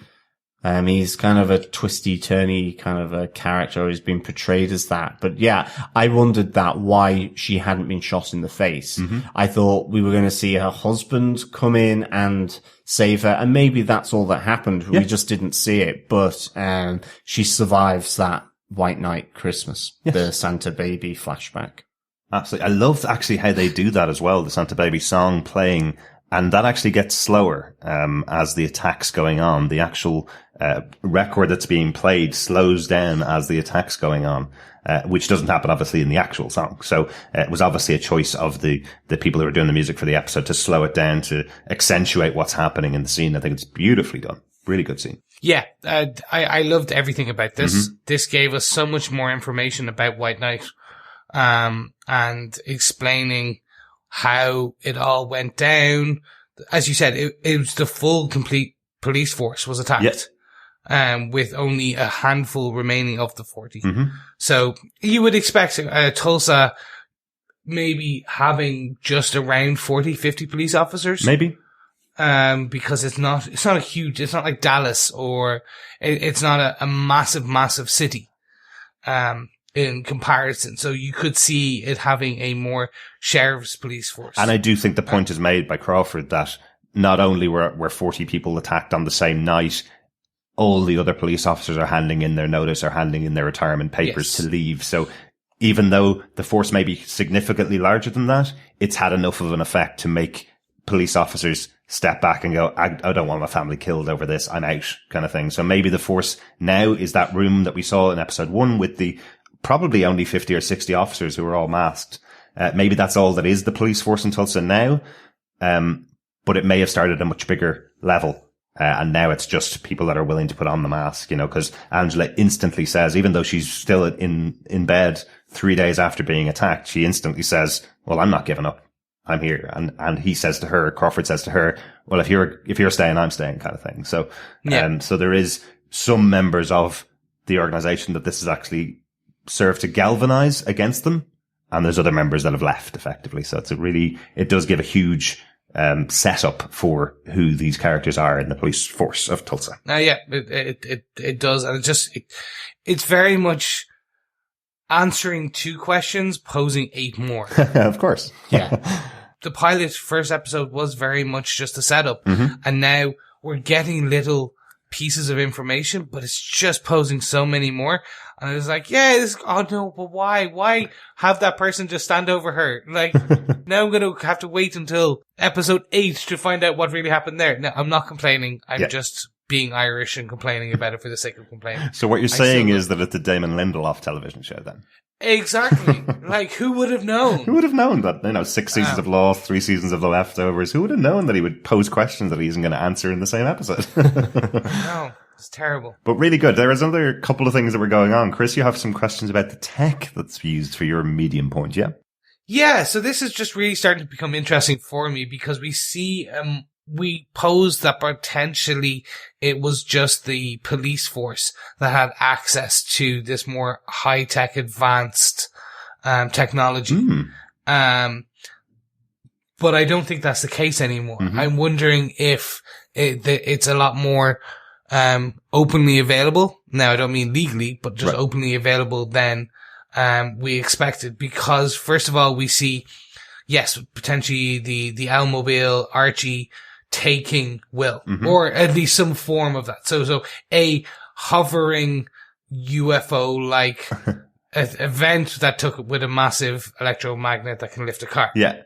He's kind of a twisty-turny kind of a character. He's been portrayed as that. But yeah, I wondered why she hadn't been shot in the face. I thought we were going to see her husband come in and save her, and maybe that's all that happened. We just didn't see it, but she survives that White Knight Christmas, the Santa Baby flashback. Absolutely. I love actually how they do that as well, the Santa Baby song playing, and that actually gets slower as the attack's going on. The actual record that's being played slows down as the attack's going on, which doesn't happen obviously in the actual song. So it was obviously a choice of the people who were doing the music for the episode to slow it down to accentuate what's happening in the scene. I think it's beautifully done. Really good scene. Yeah, I loved everything about this. This gave us so much more information about White Knight, and explaining how it all went down. As you said, it was the full, complete police force was attacked. Yes. With only a handful remaining of the 40. So you would expect Tulsa maybe having just around 40, 50 police officers. Maybe. Because it's not like Dallas, or it's not a massive city, in comparison. So you could see it having a more sheriff's police force. And I do think the point is made by Crawford that not only were 40 people attacked on the same night, all the other police officers are handing in their notice or handing in their retirement papers to leave. So even though the force may be significantly larger than that, it's had enough of an effect to make police officers step back and go, I don't want my family killed over this. I'm out, kind of thing. So maybe the force now is that room that we saw in episode 1 with the probably only 50 or 60 officers who are all masked. Maybe that's all that is the police force in Tulsa now. But it may have started at a much bigger level. And now it's just people that are willing to put on the mask, cause Angela instantly says, even though she's still in bed 3 days after being attacked, she instantly says, well, I'm not giving up. I'm here. And he says to her, Crawford says to her, well, if you're staying, I'm staying, kind of thing. So, so there is some members of the organization that this has actually served to galvanize against them. And there's other members that have left effectively. So it does give a huge setup for who these characters are in the police force of Tulsa. It does. And it's very much answering 2 questions, posing 8 more. Of course. Yeah. The pilot first episode was very much just a setup. And now we're getting little pieces of information, but it's just posing so many more. And I was like, oh no, but why? Why have that person just stand over her? Like, now I'm going to have to wait until episode 8 to find out what really happened there. No, I'm not complaining. I'm just being Irish and complaining about it for the sake of complaining. So what you're saying is that it's a Damon Lindelof television show then? Exactly. Like, who would have known? Who would have known that, 6 seasons of Lost, 3 seasons of The Leftovers, who would have known that he would pose questions that he isn't going to answer in the same episode? No, it's terrible. But really good. There is another couple of things that were going on. Chris, you have some questions about the tech that's used for your medium point, yeah? Yeah, so this is just really starting to become interesting for me because we see, we posed that potentially it was just the police force that had access to this more high-tech, advanced technology. But I don't think that's the case anymore. I'm wondering if it's a lot more openly available. Now, I don't mean legally, but just openly available than we expected. Because, first of all, we see, yes, potentially the Owlmobile, Archie, taking Will, or at least some form of that. So a hovering UFO-like event that took with a massive electromagnet that can lift a car. Yeah.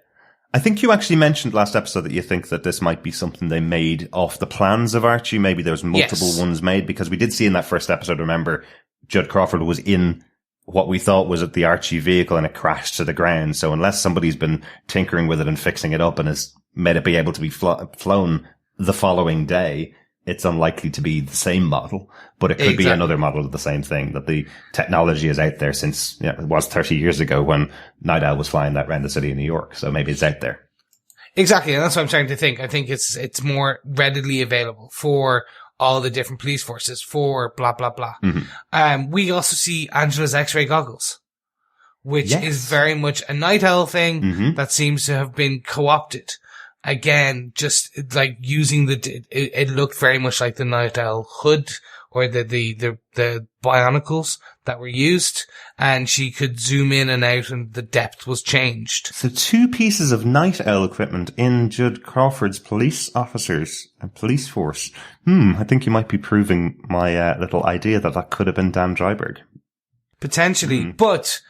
I think you actually mentioned last episode that you think that this might be something they made off the plans of Archie. Maybe there was multiple ones made, because we did see in that first episode, remember, Judd Crawford was in what we thought was at the Archie vehicle and it crashed to the ground. So unless somebody's been tinkering with it and fixing it up and has made it be able to be flown the following day, it's unlikely to be the same model, but it could be another model of the same thing, that the technology is out there since, it was 30 years ago when Night Owl was flying that around the city of New York. So maybe it's out there. Exactly. And that's what I'm trying to think. I think it's more readily available for all the different police forces, for blah, blah, blah. We also see Angela's X-ray goggles, which is very much a Night Owl thing that seems to have been co-opted. again, just like using it looked very much like the Night Owl hood or the bionicles that were used, and she could zoom in and out and the depth was changed. So 2 pieces of Night Owl equipment in Judd Crawford's police officers and police force. I think you might be proving my little idea that could have been Dan Dryberg. Potentially, but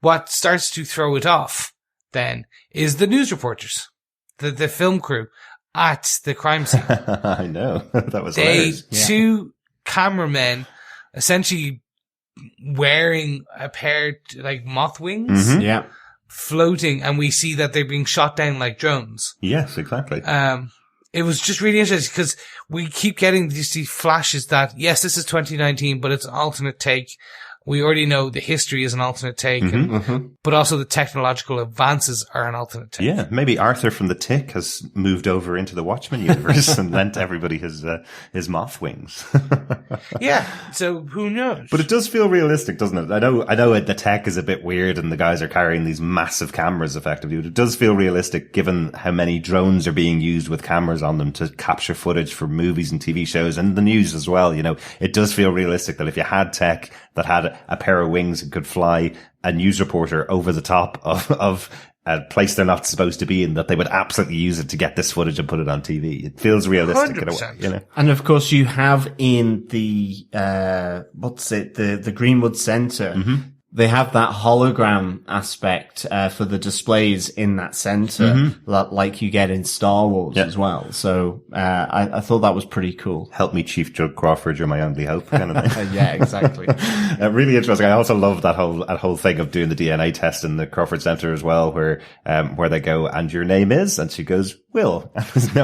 what starts to throw it off then is the news reporters, the film crew at the crime scene. I know. That was hilarious. 2 cameramen essentially wearing a pair like moth wings, Yeah. floating, and we see that they're being shot down like drones. Yes, exactly. It was just really interesting because we keep getting these flashes that, yes, this is 2019, but it's an alternate take. We already know the history is an alternate take, but also the technological advances are an alternate take. Yeah, maybe Arthur from The Tick has moved over into the Watchmen universe and lent everybody his moth wings. Yeah, so who knows? But it does feel realistic, doesn't it? I know the tech is a bit weird and the guys are carrying these massive cameras effectively, but it does feel realistic given how many drones are being used with cameras on them to capture footage for movies and TV shows and the news as well. You know, it does feel realistic that if you had tech that had a pair of wings and could fly a news reporter over the top of a place they're not supposed to be in, that they would absolutely use it to get this footage and put it on TV. It feels realistic in a way, you know. And of course you have in the, the Greenwood Center, they have that hologram aspect, for the displays in that center, like you get in Star Wars as well. So, I thought that was pretty cool. Help me, Chief Judd Crawford, you're my only hope, kind of thing. Yeah, exactly. Really interesting. I also love that whole thing of doing the DNA test in the Crawford Center as well, where they go, and your name is, and she goes, Will. And there's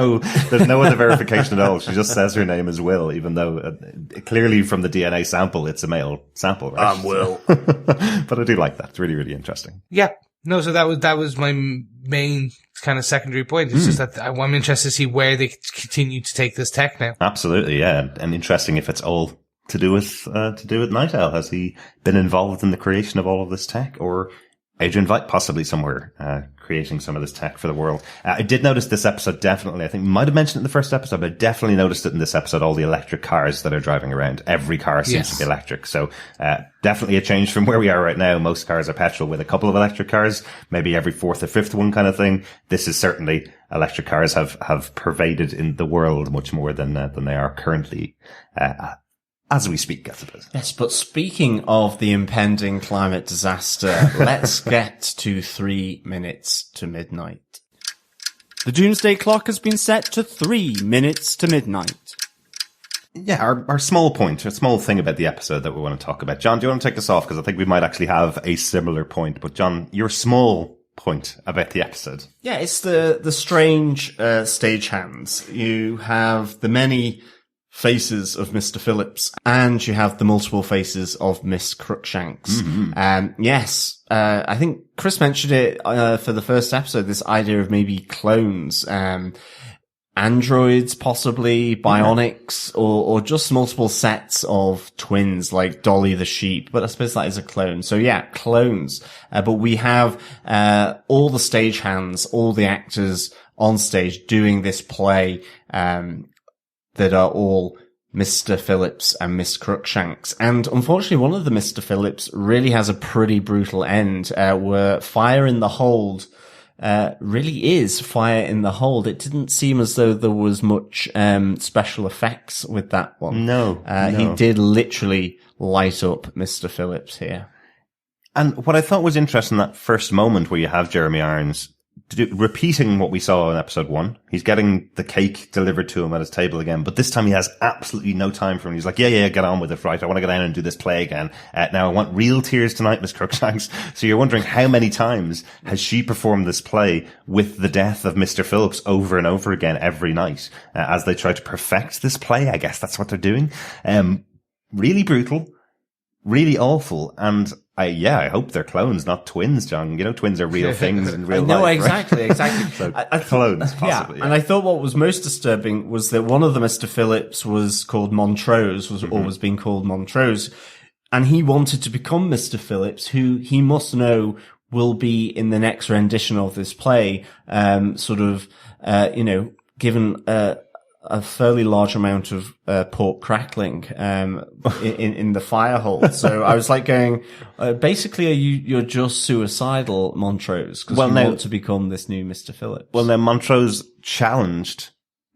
no other verification at all. She just says her name is Will, even though clearly from the DNA sample, it's a male sample, right? I'm Will. But I do like that. It's really, really interesting. Yeah. No, so that was my main kind of secondary point. It's just that I'm interested to see where they continue to take this tech now. Absolutely, yeah. And interesting if it's all to do with Night Owl. Has he been involved in the creation of all of this tech, or Adrian Veidt possibly somewhere creating some of this tech for the world? I did notice this episode, definitely, I think might have mentioned it in the first episode, but I definitely noticed it in this episode, all the electric cars that are driving around. Every car seems to be electric. So definitely a change from where we are right now. Most cars are petrol with a couple of electric cars, maybe every 4th or 5th one kind of thing. This is certainly, electric cars have pervaded in the world much more than they are currently as we speak, I suppose. Yes, but speaking of the impending climate disaster, let's get to 3 minutes to midnight. The doomsday clock has been set to 3 minutes to midnight. Yeah, our small point, a small thing about the episode that we want to talk about. John, do you want to take us off? Because I think we might actually have a similar point. But John, your small point about the episode. Yeah, it's the strange stagehands. You have the many faces of Mr. Phillips, and you have the multiple faces of Miss Crookshanks. Yes, I think Chris mentioned it for the first episode, this idea of maybe clones, androids possibly, bionics, or just multiple sets of twins like Dolly the sheep, but I suppose that is a clone. So yeah, clones. But we have all the stagehands, all the actors on stage doing this play, that are all Mr. Phillips and Miss Crookshanks. And unfortunately, one of the Mr. Phillips really has a pretty brutal end, where fire in the hold, really is fire in the hold. It didn't seem as though there was much, special effects with that one. No. He did literally light up Mr. Phillips here. And what I thought was interesting, that first moment where you have Jeremy Irons repeating what we saw in episode 1. He's getting the cake delivered to him at his table again, but this time he has absolutely no time for him. He's like, yeah, get on with it, right? I want to go down and do this play again. Now I want real tears tonight, Miss Crookshanks. So you're wondering how many times has she performed this play with the death of Mr. Phillips over and over again every night, as they try to perfect this play. I guess that's what they're doing. Really brutal, really awful, and I hope they're clones, not twins, John. You know, twins are real things in real life. No, right? exactly. So clones, possibly. Yeah. And I thought what was most disturbing was that one of the Mr. Phillips was called Montrose, was being called Montrose, and he wanted to become Mr. Phillips, who he must know will be in the next rendition of this play, given a fairly large amount of pork crackling in the fire hole. So I was like going, basically, you're just suicidal, Montrose, because you want to become this new Mr. Phillips. Well, now Montrose challenged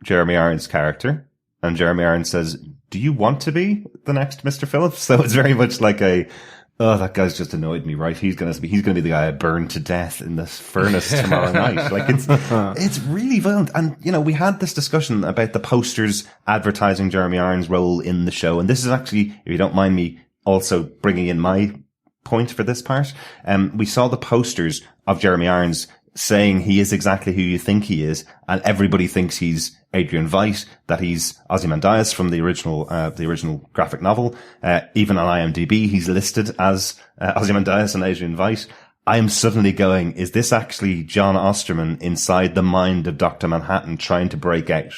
Jeremy Irons' character, and Jeremy Irons says, "Do you want to be the next Mr. Phillips?" So it's very much like that guy's just annoyed me, right? He's gonna be the guy I burn to death in this furnace tomorrow night. Like it's really violent. And, we had this discussion about the posters advertising Jeremy Irons' role in the show. And this is actually, if you don't mind me also bringing in my point for this part, we saw the posters of Jeremy Irons saying he is exactly who you think he is, and everybody thinks he's Adrian Veidt, that he's Ozymandias from the original graphic novel. Even on IMDb, he's listed as Ozymandias and Adrian Veidt. I am suddenly going, is this actually John Osterman inside the mind of Dr. Manhattan trying to break out?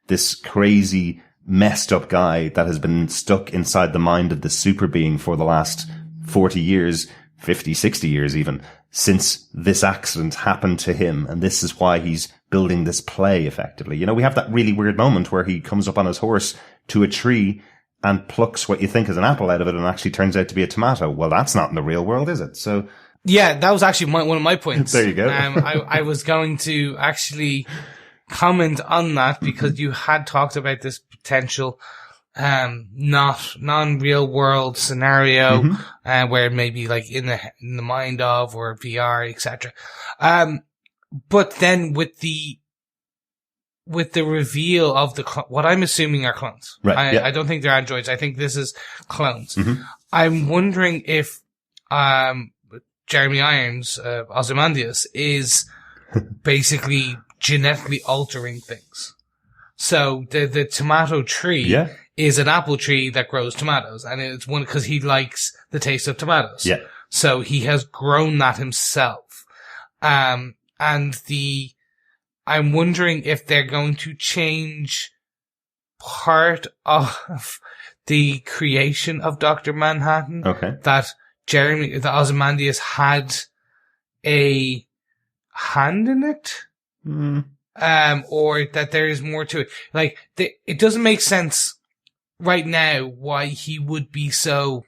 This crazy, messed up guy that has been stuck inside the mind of the super being for the last 40 years, 50, 60 years even, since this accident happened to him. And this is why he's building this play, effectively. We have that really weird moment where he comes up on his horse to a tree and plucks what you think is an apple out of it and actually turns out to be a tomato. Well, that's not in the real world, is it? So, yeah, that was actually one of my points. There you go. I was going to actually comment on that because you had talked about this potential non-real world scenario, where maybe like in the mind of or VR, etc. But then with the reveal of what I'm assuming are clones. Right. I don't think they're androids. I think this is clones. I'm wondering if, Jeremy Irons, Ozymandias is basically genetically altering things. So the tomato tree is an apple tree that grows tomatoes, and it's one because he likes the taste of tomatoes. Yeah. So he has grown that himself. I'm wondering if they're going to change part of the creation of Dr. Manhattan. Okay. That Ozymandias had a hand in it. Or that there is more to it. Like, it doesn't make sense right now why he would be so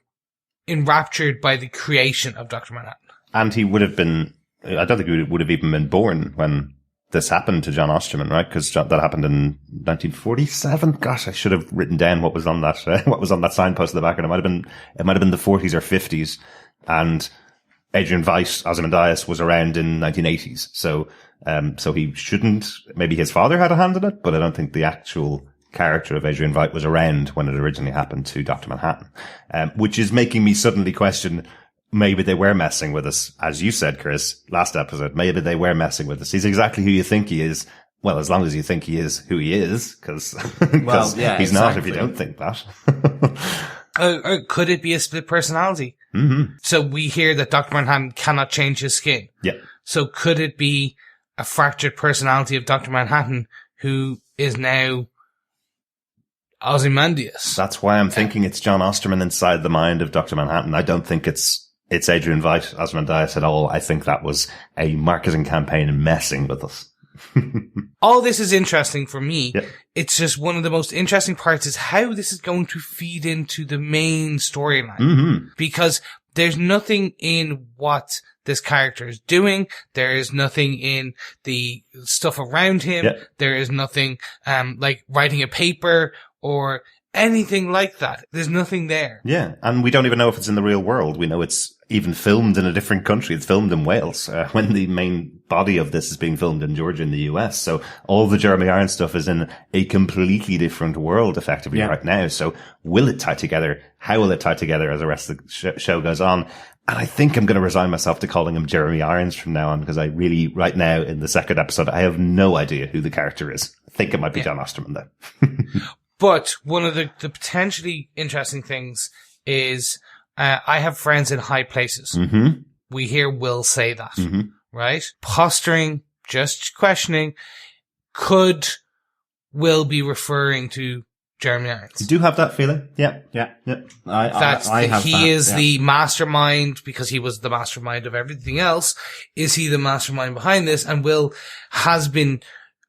enraptured by the creation of Dr. Manhattan. And he would have been, I don't think he would have even been born when this happened to John Osterman, right? Because that happened in 1947. Gosh, I should have written down what was on that signpost at the back. And it might have been the 40s or 50s. And Adrian Veidt, Ozymandias, was around in 1980s. So he shouldn't, maybe his father had a hand in it, but I don't think the actual character of Adrian Veidt was around when it originally happened to Dr. Manhattan. Which is making me suddenly question, maybe they were messing with us. As you said, Chris, last episode, maybe they were messing with us. He's exactly who you think he is. Well, as long as you think he is who he is, because he's not if you don't think that. Or could it be a split personality? So we hear that Dr. Manhattan cannot change his skin. Yeah. So could it be a fractured personality of Dr. Manhattan who is now Ozymandias? That's why I'm thinking it's John Osterman inside the mind of Dr. Manhattan. I don't think it's Adrian Veidt, Ozymandias at all. I think that was a marketing campaign messing with us. All this is interesting for me. Yeah. It's just one of the most interesting parts is how this is going to feed into the main storyline. Because there's nothing in what this character is doing. There is nothing in the stuff around him. Yeah. There is nothing, like writing a paper or anything like that. There's nothing there. Yeah. And we don't even know if it's in the real world. We know it's even filmed in a different country. It's filmed in Wales, when the main body of this is being filmed in Georgia in the US. So all the Jeremy Irons stuff is in a completely different world effectively right now. So will it tie together? How will it tie together as the rest of the show goes on? And I think I'm going to resign myself to calling him Jeremy Irons from now on, because I really, right now in the second episode, I have no idea who the character is. I think it might be John Osterman though. But one of the potentially interesting things is, I have friends in high places. We hear Will say that, right? Posturing, just questioning, could Will be referring to Jeremy Irons. You do have that feeling? Yeah. I have he that, is yeah. the mastermind because he was the mastermind of everything else. Is he the mastermind behind this? And Will has been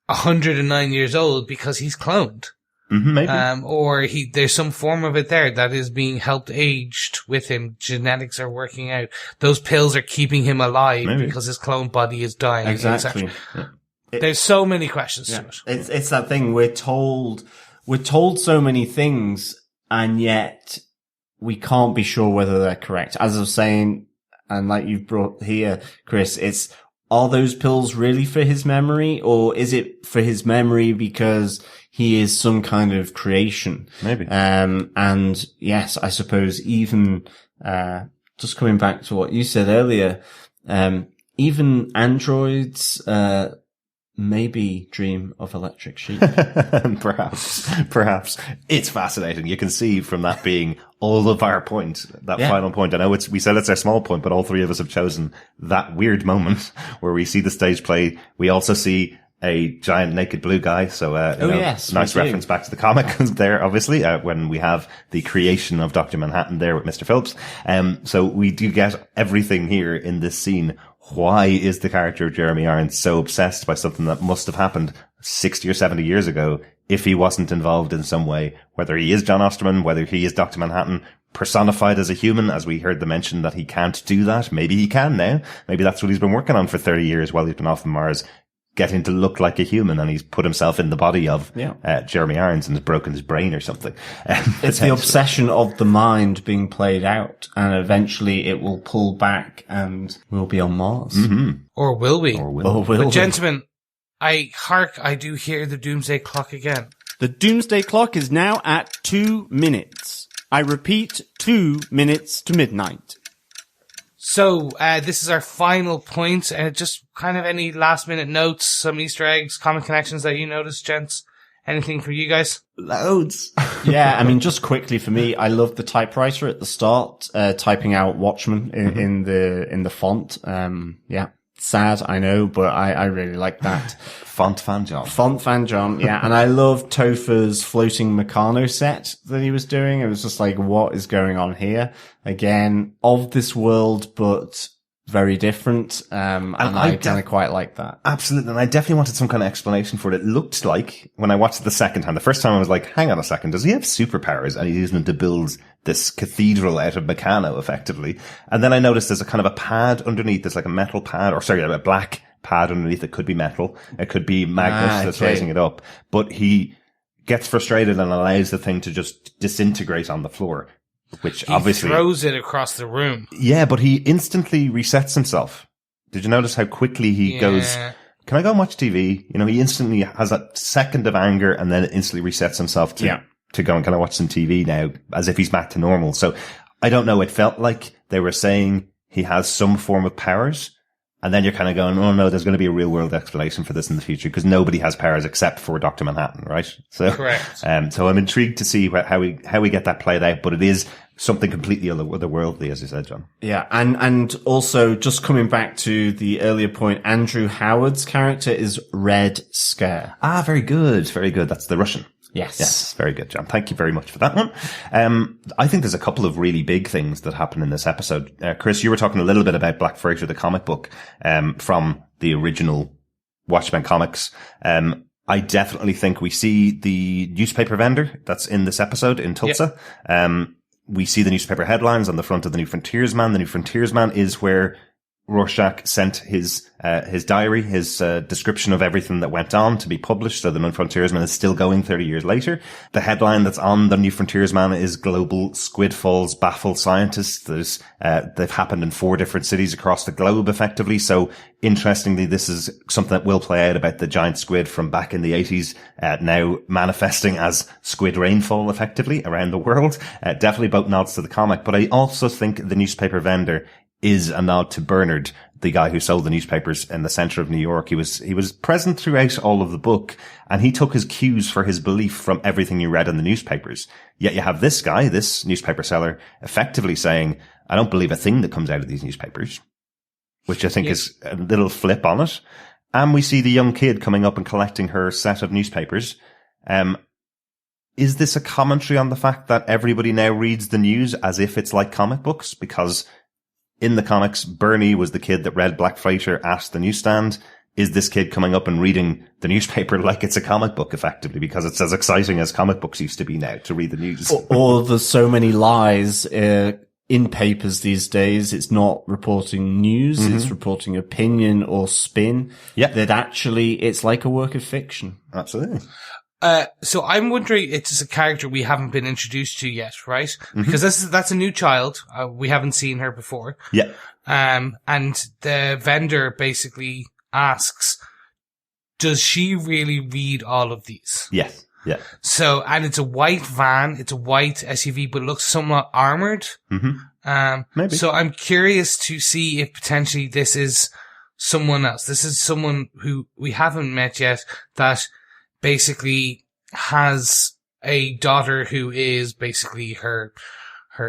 109 years old because he's cloned. Maybe. Or there's some form of it there that is being helped aged with him. Genetics are working out. Those pills are keeping him alive because his clone body is dying. Exactly. There's so many questions to it. It's that thing. We're told so many things, and yet we can't be sure whether they're correct. As I was saying, and like you've brought here, Chris, are those pills really for his memory, or is it for his memory because he is some kind of creation? Maybe. And yes, I suppose even, just coming back to what you said earlier, even androids, maybe dream of electric sheep. Perhaps. It's fascinating. You can see from that being all of our point, final point. I know we said it's our small point, but all three of us have chosen that weird moment where we see the stage play. We also see a giant naked blue guy. So, yes, nice reference back to the comic there, obviously, when we have the creation of Dr. Manhattan there with Mr. Phillips. So we do get everything here in this scene. Why is the character of Jeremy Irons so obsessed by something that must have happened 60 or 70 years ago if he wasn't involved in some way, whether he is John Osterman, whether he is Dr. Manhattan, personified as a human, as we heard the mention that he can't do that. Maybe he can now. Maybe that's what he's been working on for 30 years while he's been off on Mars, getting to look like a human, and he's put himself in the body of Jeremy Irons and has broken his brain or something. It's the obsession of the mind being played out, and eventually it will pull back and we'll be on Mars. Mm-hmm. Or will we? But gentlemen, I do hear the doomsday clock again. The doomsday clock is now at 2 minutes. I repeat, 2 minutes to midnight. So, this is our final point. Just kind of any last minute notes, some Easter eggs, comic connections that you noticed, gents? Anything for you guys? Loads. Yeah, I mean, just quickly for me, I love the typewriter at the start, typing out Watchmen in the font. Sad, I know, but I really like that. Font fan John, yeah. And I love Topher's floating Meccano set that he was doing. It was just like, what is going on here? Again, of this world, but very different. And I kind of quite like that. Absolutely. And I definitely wanted some kind of explanation for it. It looked like, when I watched it the second time, the first time I was like, hang on a second, does he have superpowers? And he's using them to build this cathedral out of Meccano, effectively. And then I noticed there's a kind of a pad underneath. There's like a metal pad, a black pad underneath. It could be metal. It could be Magnus that's raising it up. But he gets frustrated and allows the thing to just disintegrate on the floor. Which he obviously throws it across the room. Yeah, but he instantly resets himself. Did you notice how quickly he goes, can I go and watch TV? You know, he instantly has a second of anger and then instantly resets himself to go and can I watch some TV now, as if he's back to normal. So I don't know. It felt like they were saying he has some form of powers. And then you're kind of going, oh no, there's going to be a real world explanation for this in the future because nobody has powers except for Dr. Manhattan, right? So, correct. So I'm intrigued to see how we get that played out, but it is something completely otherworldly, as you said, John. Yeah. And also just coming back to the earlier point, Andrew Howard's character is Red Scare. Ah, very good. Very good. That's the Russian. Yes. Very good, John. Thank you very much for that one. I think there's a couple of really big things that happen in this episode. Chris, you were talking a little bit about Black Freighter, the comic book, from the original Watchmen comics. I definitely think we see the newspaper vendor that's in this episode in Tulsa. Yep. We see the newspaper headlines on the front of the New Frontiersman. The New Frontiersman is where Rorschach sent his diary, his description of everything that went on to be published. So the New Frontiersman is still going 30 years later. The headline that's on the New Frontiersman is Global Squid Falls Baffle Scientists. They've happened in 4 different cities across the globe, effectively. So interestingly, this is something that will play out about the giant squid from back in the 80s, now manifesting as squid rainfall, effectively, around the world. Definitely both nods to the comic. But I also think the newspaper vendor is a nod to Bernard, the guy who sold the newspapers in the center of New York. He was present throughout all of the book, and he took his cues for his belief from everything you read in the newspapers. Yet you have this guy, this newspaper seller, effectively saying, I don't believe a thing that comes out of these newspapers, which I think is a little flip on it. And we see the young kid coming up and collecting her set of newspapers. is this a commentary on the fact that everybody now reads the news as if it's like comic books? Because in the comics, Bernie was the kid that read Black Freighter at the newsstand. Is this kid coming up and reading the newspaper like it's a comic book, effectively, because it's as exciting as comic books used to be now to read the news? Or there's so many lies in papers these days. It's not reporting news, it's reporting opinion or spin. Yeah. That actually it's like a work of fiction. Absolutely. So I'm wondering, it's a character we haven't been introduced to yet, right? Because that's a new child. We haven't seen her before. Yeah. And the vendor basically asks, does she really read all of these? Yes. Yeah. So, and it's a white van, it's a white SUV, but it looks somewhat armored. Maybe. So I'm curious to see if potentially this is someone else. This is someone who we haven't met yet that basically has a daughter who is basically her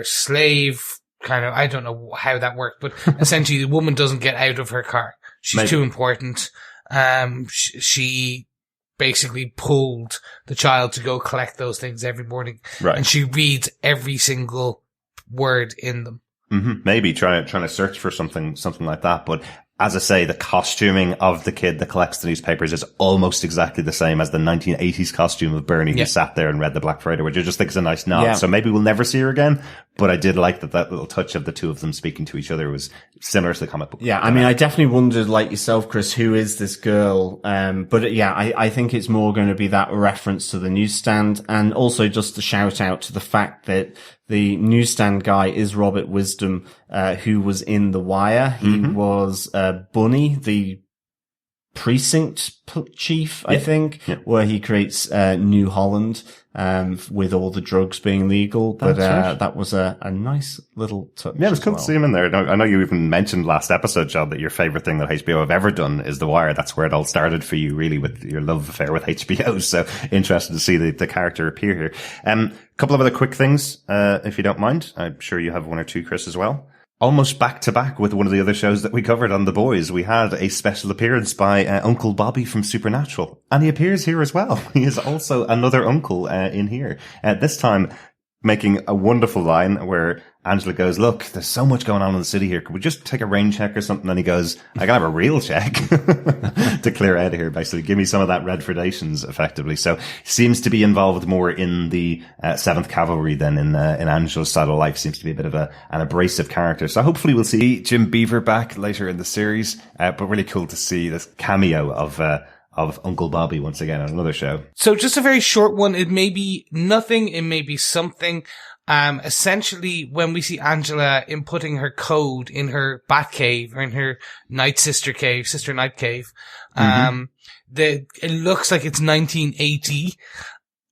slave, kind of. I don't know how that worked, but essentially the woman doesn't get out of her car. She's too important. She basically pulled the child to go collect those things every morning. Right. And she reads every single word in them. Maybe trying to search for something like that. But as I say, the costuming of the kid that collects the newspapers is almost exactly the same as the 1980s costume of Bernie who sat there and read the Black Friday, which I just think is a nice nod. Yeah. So maybe we'll never see her again. But I did like that little touch of the two of them speaking to each other was similar to the comic book. Yeah, I mean, I definitely wondered, like yourself, Chris, who is this girl? But yeah, I think it's more going to be that reference to the newsstand, and also just a shout out to the fact that the newsstand guy is Robert Wisdom, who was in The Wire. He was Bunny, the precinct chief, I think, where he creates New Holland with all the drugs being legal. But that was a nice little touch. Yeah, it was cool to see him in there. I know you even mentioned last episode, John, that your favorite thing that HBO have ever done is The Wire. That's where it all started for you, really, with your love affair with HBO. So interested to see the character appear here. A couple of other quick things, if you don't mind. I'm sure you have one or two, Chris, as well. Almost back to back with one of the other shows that we covered on The Boys, we had a special appearance by Uncle Bobby from Supernatural. And he appears here as well. He is also another uncle in here. This time making a wonderful line where Angela goes, look, there's so much going on in the city here. Could we just take a rain check or something? And he goes, I can have a real check to clear out of here, basically. Give me some of that Redfordations, effectively. So seems to be involved more in the 7th Cavalry than in Angela's side of life. Seems to be a bit of an abrasive character. So hopefully we'll see Jim Beaver back later in the series. But really cool to see this cameo of Uncle Bobby once again on another show. So just a very short one. It may be nothing. It may be something. Essentially, when we see Angela inputting her code in her bat cave or in her sister night cave, it looks like it's 1980.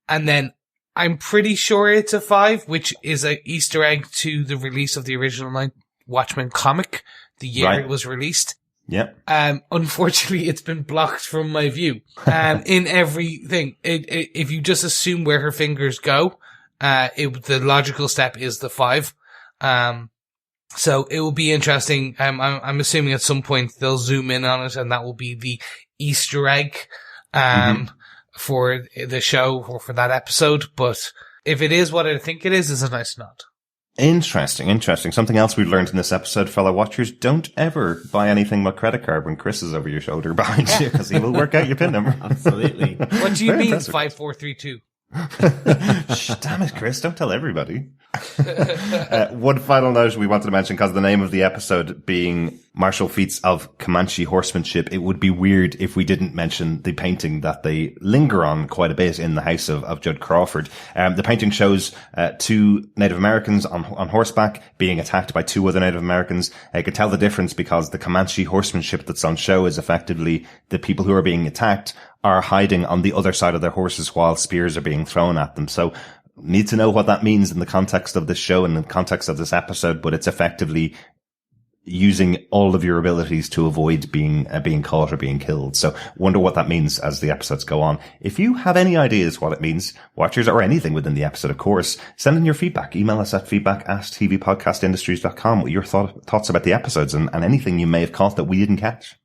And then I'm pretty sure it's a 5, which is an Easter egg to the release of the original Watchmen comic, the year it was released. Yep. Unfortunately, it's been blocked from my view. In everything, if you just assume where her fingers go, the logical step is the 5. So it will be interesting. I'm assuming at some point they'll zoom in on it, and that will be the Easter egg, for the show or for that episode. But if it is what I think it is, it's a nice nod. Interesting. Something else we've learned in this episode, fellow watchers, don't ever buy anything with credit card when Chris is over your shoulder behind you, because he will work out your PIN number. Absolutely. What do you mean it's 5432? Damn it, Chris, don't tell everybody. One final note we wanted to mention, because the name of the episode being Martial Feats of Comanche Horsemanship, it would be weird if we didn't mention the painting that they linger on quite a bit in the house of Judd Crawford. The painting shows 2 Native Americans on horseback being attacked by 2 other Native Americans. You can tell the difference because the Comanche horsemanship that's on show is effectively the people who are being attacked are hiding on the other side of their horses while spears are being thrown at them. So need to know what that means in the context of this show and in the context of this episode, but it's effectively using all of your abilities to avoid being caught or being killed. So wonder what that means as the episodes go on. If you have any ideas what it means, watchers, or anything within the episode, of course, send in your feedback. Email us at feedback@tvpodcastindustries.com with your thoughts about the episodes and anything you may have caught that we didn't catch.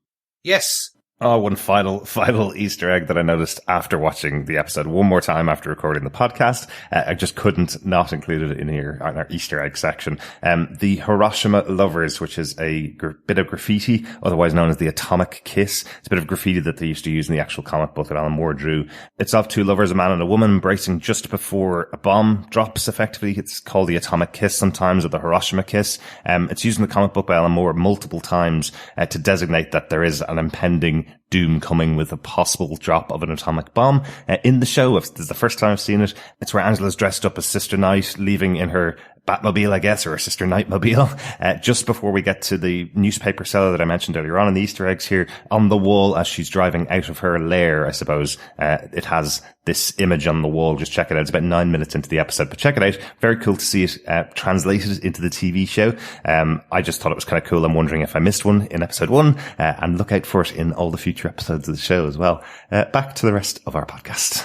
Yes. Oh, one final Easter egg that I noticed after watching the episode one more time after recording the podcast. I just couldn't not include it in here, in our Easter egg section. The Hiroshima Lovers, which is a bit of graffiti, otherwise known as the Atomic Kiss. It's a bit of graffiti that they used to use in the actual comic book that Alan Moore drew. It's of two lovers, a man and a woman, embracing just before a bomb drops, effectively. It's called the Atomic Kiss sometimes, or the Hiroshima Kiss. It's used in the comic book by Alan Moore multiple times to designate that there is an impending doom coming with a possible drop of an atomic bomb. In the show, this is the first time I've seen it, it's where Angela's dressed up as Sister Night, leaving in her Batmobile, I guess, or her Sister Nightmobile, just before we get to the newspaper seller that I mentioned earlier on in the Easter eggs here. On the wall, as she's driving out of her lair, I suppose, it has this image on the wall. Just check it out. It's about 9 minutes into the episode, but check it out. Very cool to see it translated into the TV show. I just thought it was kind of cool. I'm wondering if I missed one in episode 1, and look out for it in all the future episodes of the show as well. Back to the rest of our podcast.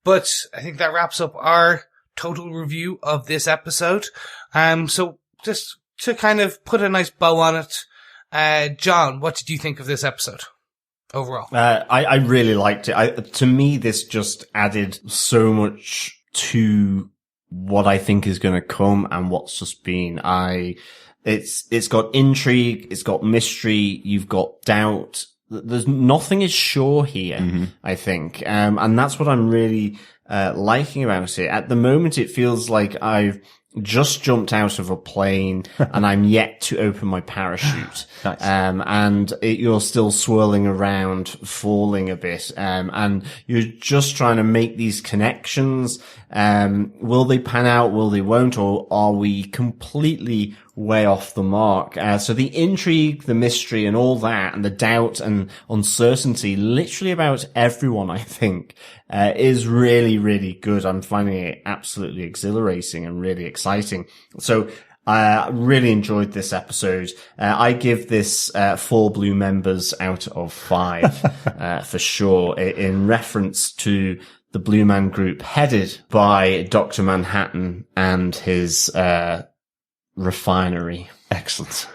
But I think that wraps up our total review of this episode. So just to kind of put a nice bow on it, John, what did you think of this episode overall? I really liked it. To me, this just added so much to what I think is going to come and what's just been. It's got intrigue, it's got mystery, you've got doubt. There's nothing is sure here, I think. And that's what I'm really liking about it. At the moment, it feels like I've just jumped out of a plane and I'm yet to open my parachute. Nice. And you're still swirling around, falling a bit. And you're just trying to make these connections. Will they pan out? Will they won't? Or are we completely way off the mark? So the intrigue, the mystery and all that, and the doubt and uncertainty, literally about everyone, I think, is really, really good. I'm finding it absolutely exhilarating and really exciting. So I really enjoyed this episode. I give this 4 blue members out of 5 for sure, in reference to the Blue Man Group headed by Dr. Manhattan and his refinery. Excellent.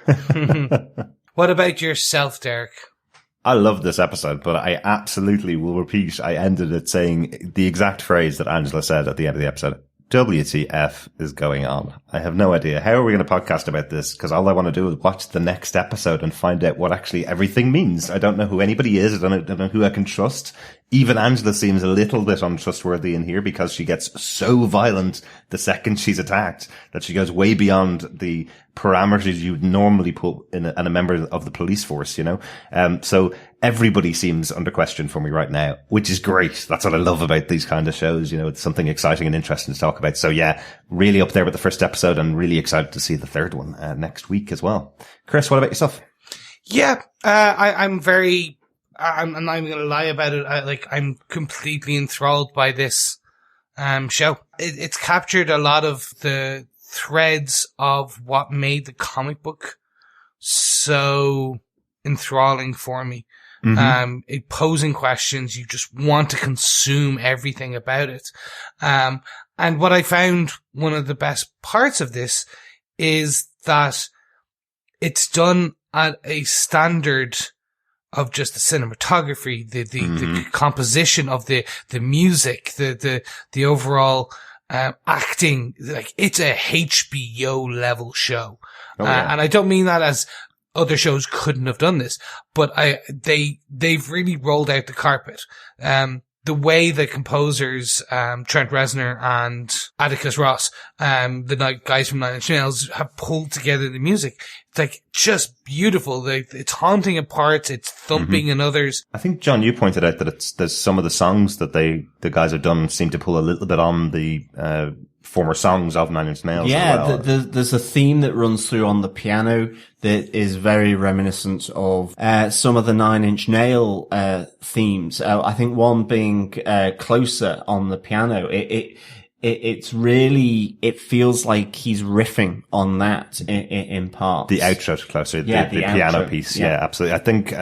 What about yourself, Derek? I love this episode, but I absolutely will repeat. I ended it saying the exact phrase that Angela said at the end of the episode. WTF is going on? I have no idea. How are we going to podcast about this? Because all I want to do is watch the next episode and find out what actually everything means. I don't know who anybody is. I don't know who I can trust. Even Angela seems a little bit untrustworthy in here because she gets so violent the second she's attacked that she goes way beyond the parameters you'd normally put in a member of the police force, you know? So everybody seems under question for me right now, which is great. That's what I love about these kind of shows. You know, it's something exciting and interesting to talk about. So yeah, really up there with the first episode and really excited to see the third one next week as well. Chris, what about yourself? Yeah, I'm not even gonna lie about it. I'm completely enthralled by this show. It's captured a lot of the threads of what made the comic book so enthralling for me. It posing questions, you just want to consume everything about it. And what I found one of the best parts of this is that it's done at a standard of just the cinematography, the composition of the music, the overall acting. Like, it's a HBO level show. Oh, yeah. And I don't mean that as other shows couldn't have done this, but they've really rolled out the carpet. The way the composers, Trent Reznor and Atticus Ross, the guys from Nine Inch Nails, have pulled together the music. It's like just beautiful. It's haunting in parts, it's thumping in others. I think, John, you pointed out that there's some of the songs that the guys have done seem to pull a little bit on the former songs of Nine Inch Nails. Yeah, as well. there's a theme that runs through on the piano that is very reminiscent of some of the Nine Inch Nail themes. I think one being Closer on the piano. It's really, it feels like he's riffing on that in parts. The outro to Closer, the outro, piano piece. Yeah, absolutely. I think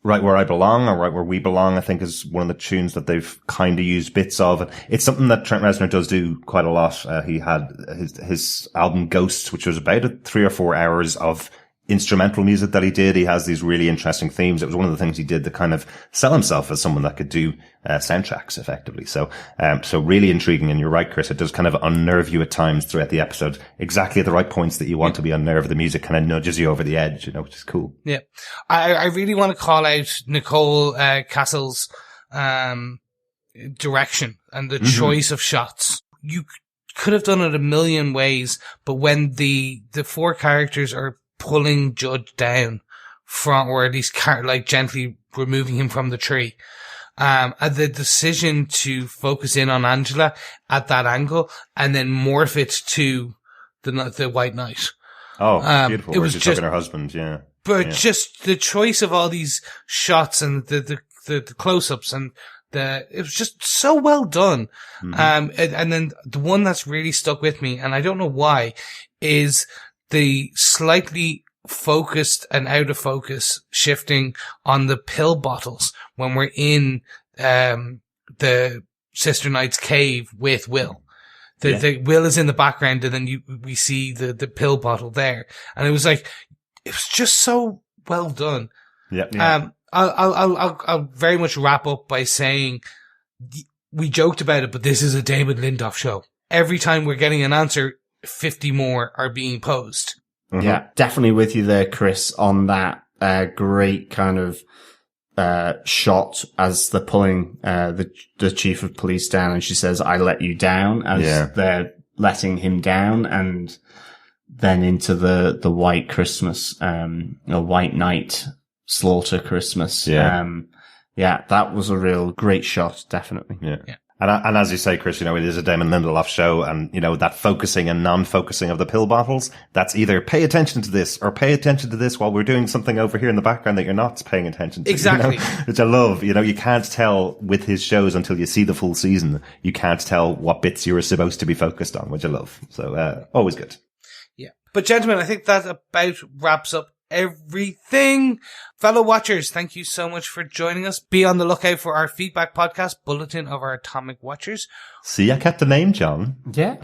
Right Where I Belong, or Right Where We Belong, I think is one of the tunes that they've kind of used bits of. It's something that Trent Reznor does do quite a lot. He had his album Ghosts, which was about 3 or 4 hours of instrumental music that he did. He has these really interesting themes. It was one of the things he did to kind of sell himself as someone that could do soundtracks effectively. So really intriguing. And you're right, Chris, it does kind of unnerve you at times throughout the episode, exactly at the right points that you want to be unnerved. The music kind of nudges you over the edge, which is cool. Yeah. I really want to call out Nicole Kassell's direction and the choice of shots. You could have done it a million ways, but when the four characters are pulling Judd down from, or at least like gently removing him from the tree, the decision to focus in on Angela at that angle and then morph it to the White Knight. Oh, beautiful. It was she's just talking to her husband, yeah. But just the choice of all these shots and the close-ups and it was just so well done. And then the one that's really stuck with me, and I don't know why, is the slightly focused and out of focus shifting on the pill bottles when we're in the Sister Knight's cave with Will. The Will is in the background, and then we see the pill bottle there, and it was just so well done. Yeah. I'll very much wrap up by saying we joked about it, but this is a Damon Lindelof show. Every time we're getting an answer, 50 more are being posed. Yeah, definitely with you there, Chris, on that great kind of shot as they're pulling the chief of police down, and she says, "I let you down," as they're letting him down, and then into the white Christmas, White Knight slaughter Christmas. That was a real great shot, definitely. Yeah. And as you say, Chris, it is a Damon Lindelof show, and, that focusing and non-focusing of the pill bottles, that's either pay attention to this or pay attention to this while we're doing something over here in the background that you're not paying attention to. Exactly. Which I love. You can't tell with his shows until you see the full season. You can't tell what bits you were supposed to be focused on, which I love. So, always good. Yeah. But gentlemen, I think that about wraps up everything. Fellow watchers, thank you so much for joining us. Be on the lookout for our feedback podcast, Bulletin of Our Atomic Watchers. See, I kept the name, John. Yeah.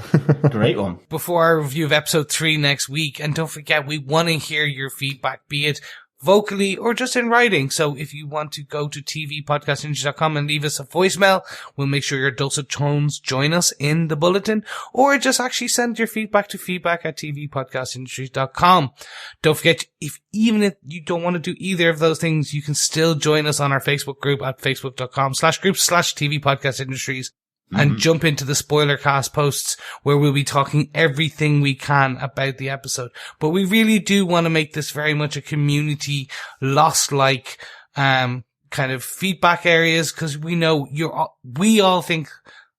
Great one. Before our review of episode 3 next week. And don't forget, we want to hear your feedback, be it vocally or just in writing. So if you want to go to tvpodcastindustry.com and leave us a voicemail, we'll make sure your dulcet tones join us in the bulletin, or just actually send your feedback to feedback@tvpodcastindustries.com. Don't forget, even if you don't want to do either of those things, you can still join us on our Facebook group at facebook.com/groups/tvpodcastindustries. And jump into the spoiler cast posts where we'll be talking everything we can about the episode. But we really do want to make this very much a community Lost-like, kind of feedback areas, because we know we all think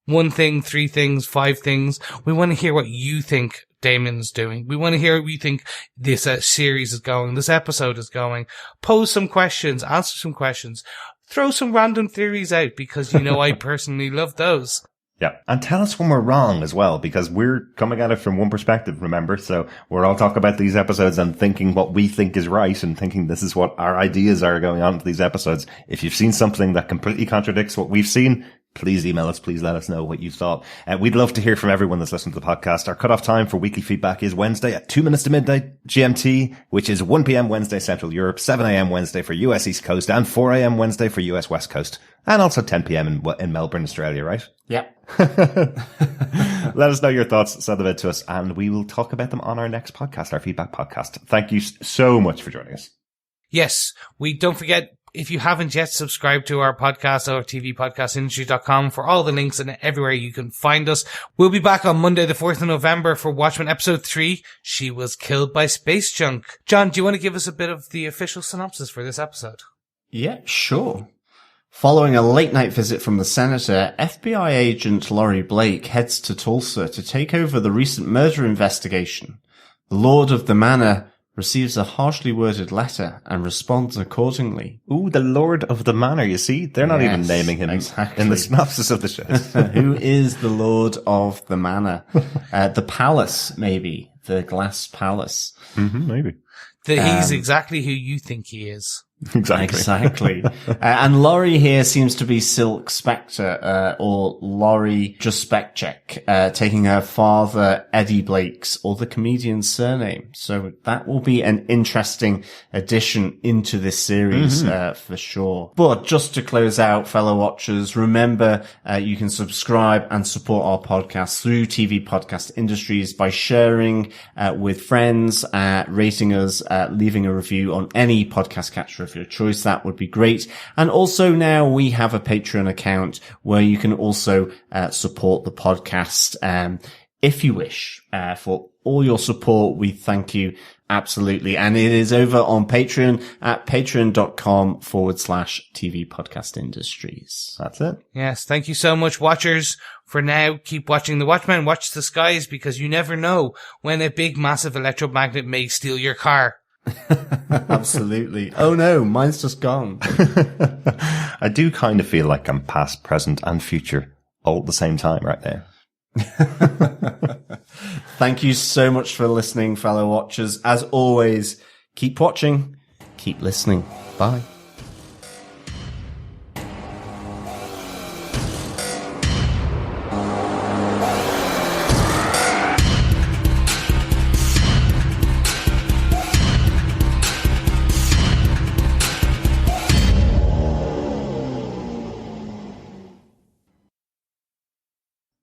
one thing, 3 things, 5 things. We want to hear what you think Damon's doing. We want to hear what you think this series is going, this episode is going. Pose some questions, answer some questions. Throw some random theories out, because I personally love those. Yeah. And tell us when we're wrong as well, because we're coming at it from one perspective, remember? So we're all talking about these episodes and thinking what we think is right and thinking this is what our ideas are going on to these episodes. If you've seen something that completely contradicts what we've seen, please email us. Please let us know what you thought. We'd love to hear from everyone that's listening to the podcast. Our cutoff time for weekly feedback is Wednesday at 2 minutes to midday GMT, which is 1 p.m. Wednesday Central Europe, 7 a.m. Wednesday for US East Coast, and 4 a.m. Wednesday for US West Coast. And also 10 p.m. in Melbourne, Australia, right? Yep. Let us know your thoughts. Send them in to us, and we will talk about them on our next podcast, our feedback podcast. Thank you so much for joining us. Yes. Don't forget, if you haven't yet, subscribe to our podcast or tvpodcastindustry.com for all the links and everywhere you can find us. We'll be back on Monday, the 4th of November for Watchmen episode 3. She was killed by space junk. John, do you want to give us a bit of the official synopsis for this episode? Yeah, sure. Following a late-night visit from the senator, FBI agent Laurie Blake heads to Tulsa to take over the recent murder investigation. The Lord of the Manor receives a harshly worded letter and responds accordingly. Ooh, the Lord of the Manor, you see? They're not even naming him in the synopsis of the show. Who is the Lord of the Manor? The Palace, maybe. The Glass Palace. Maybe. He's exactly who you think he is. Exactly. And Laurie here seems to be Silk Spectre, or Laurie Just Spec Check, taking her father Eddie Blake's or the comedian's surname. So that will be an interesting addition into this series, for sure. But just to close out, fellow watchers, remember, you can subscribe and support our podcast through TV Podcast Industries by sharing, with friends, rating us, leaving a review on any podcast catcher of your choice. That would be great. And also now we have a Patreon account where you can also support the podcast if you wish. For all your support, we thank you absolutely. And it is over on Patreon at patreon.com/TV Podcast Industries. That's it. Yes, thank you so much, watchers. For now, keep watching The Watchmen. Watch the skies, because you never know when a big, massive electromagnet may steal your car. Absolutely. Oh no, mine's just gone. I do kind of feel like I'm past, present, and future all at the same time right there. Thank you so much for listening, fellow watchers. As always, keep watching, keep listening. Bye.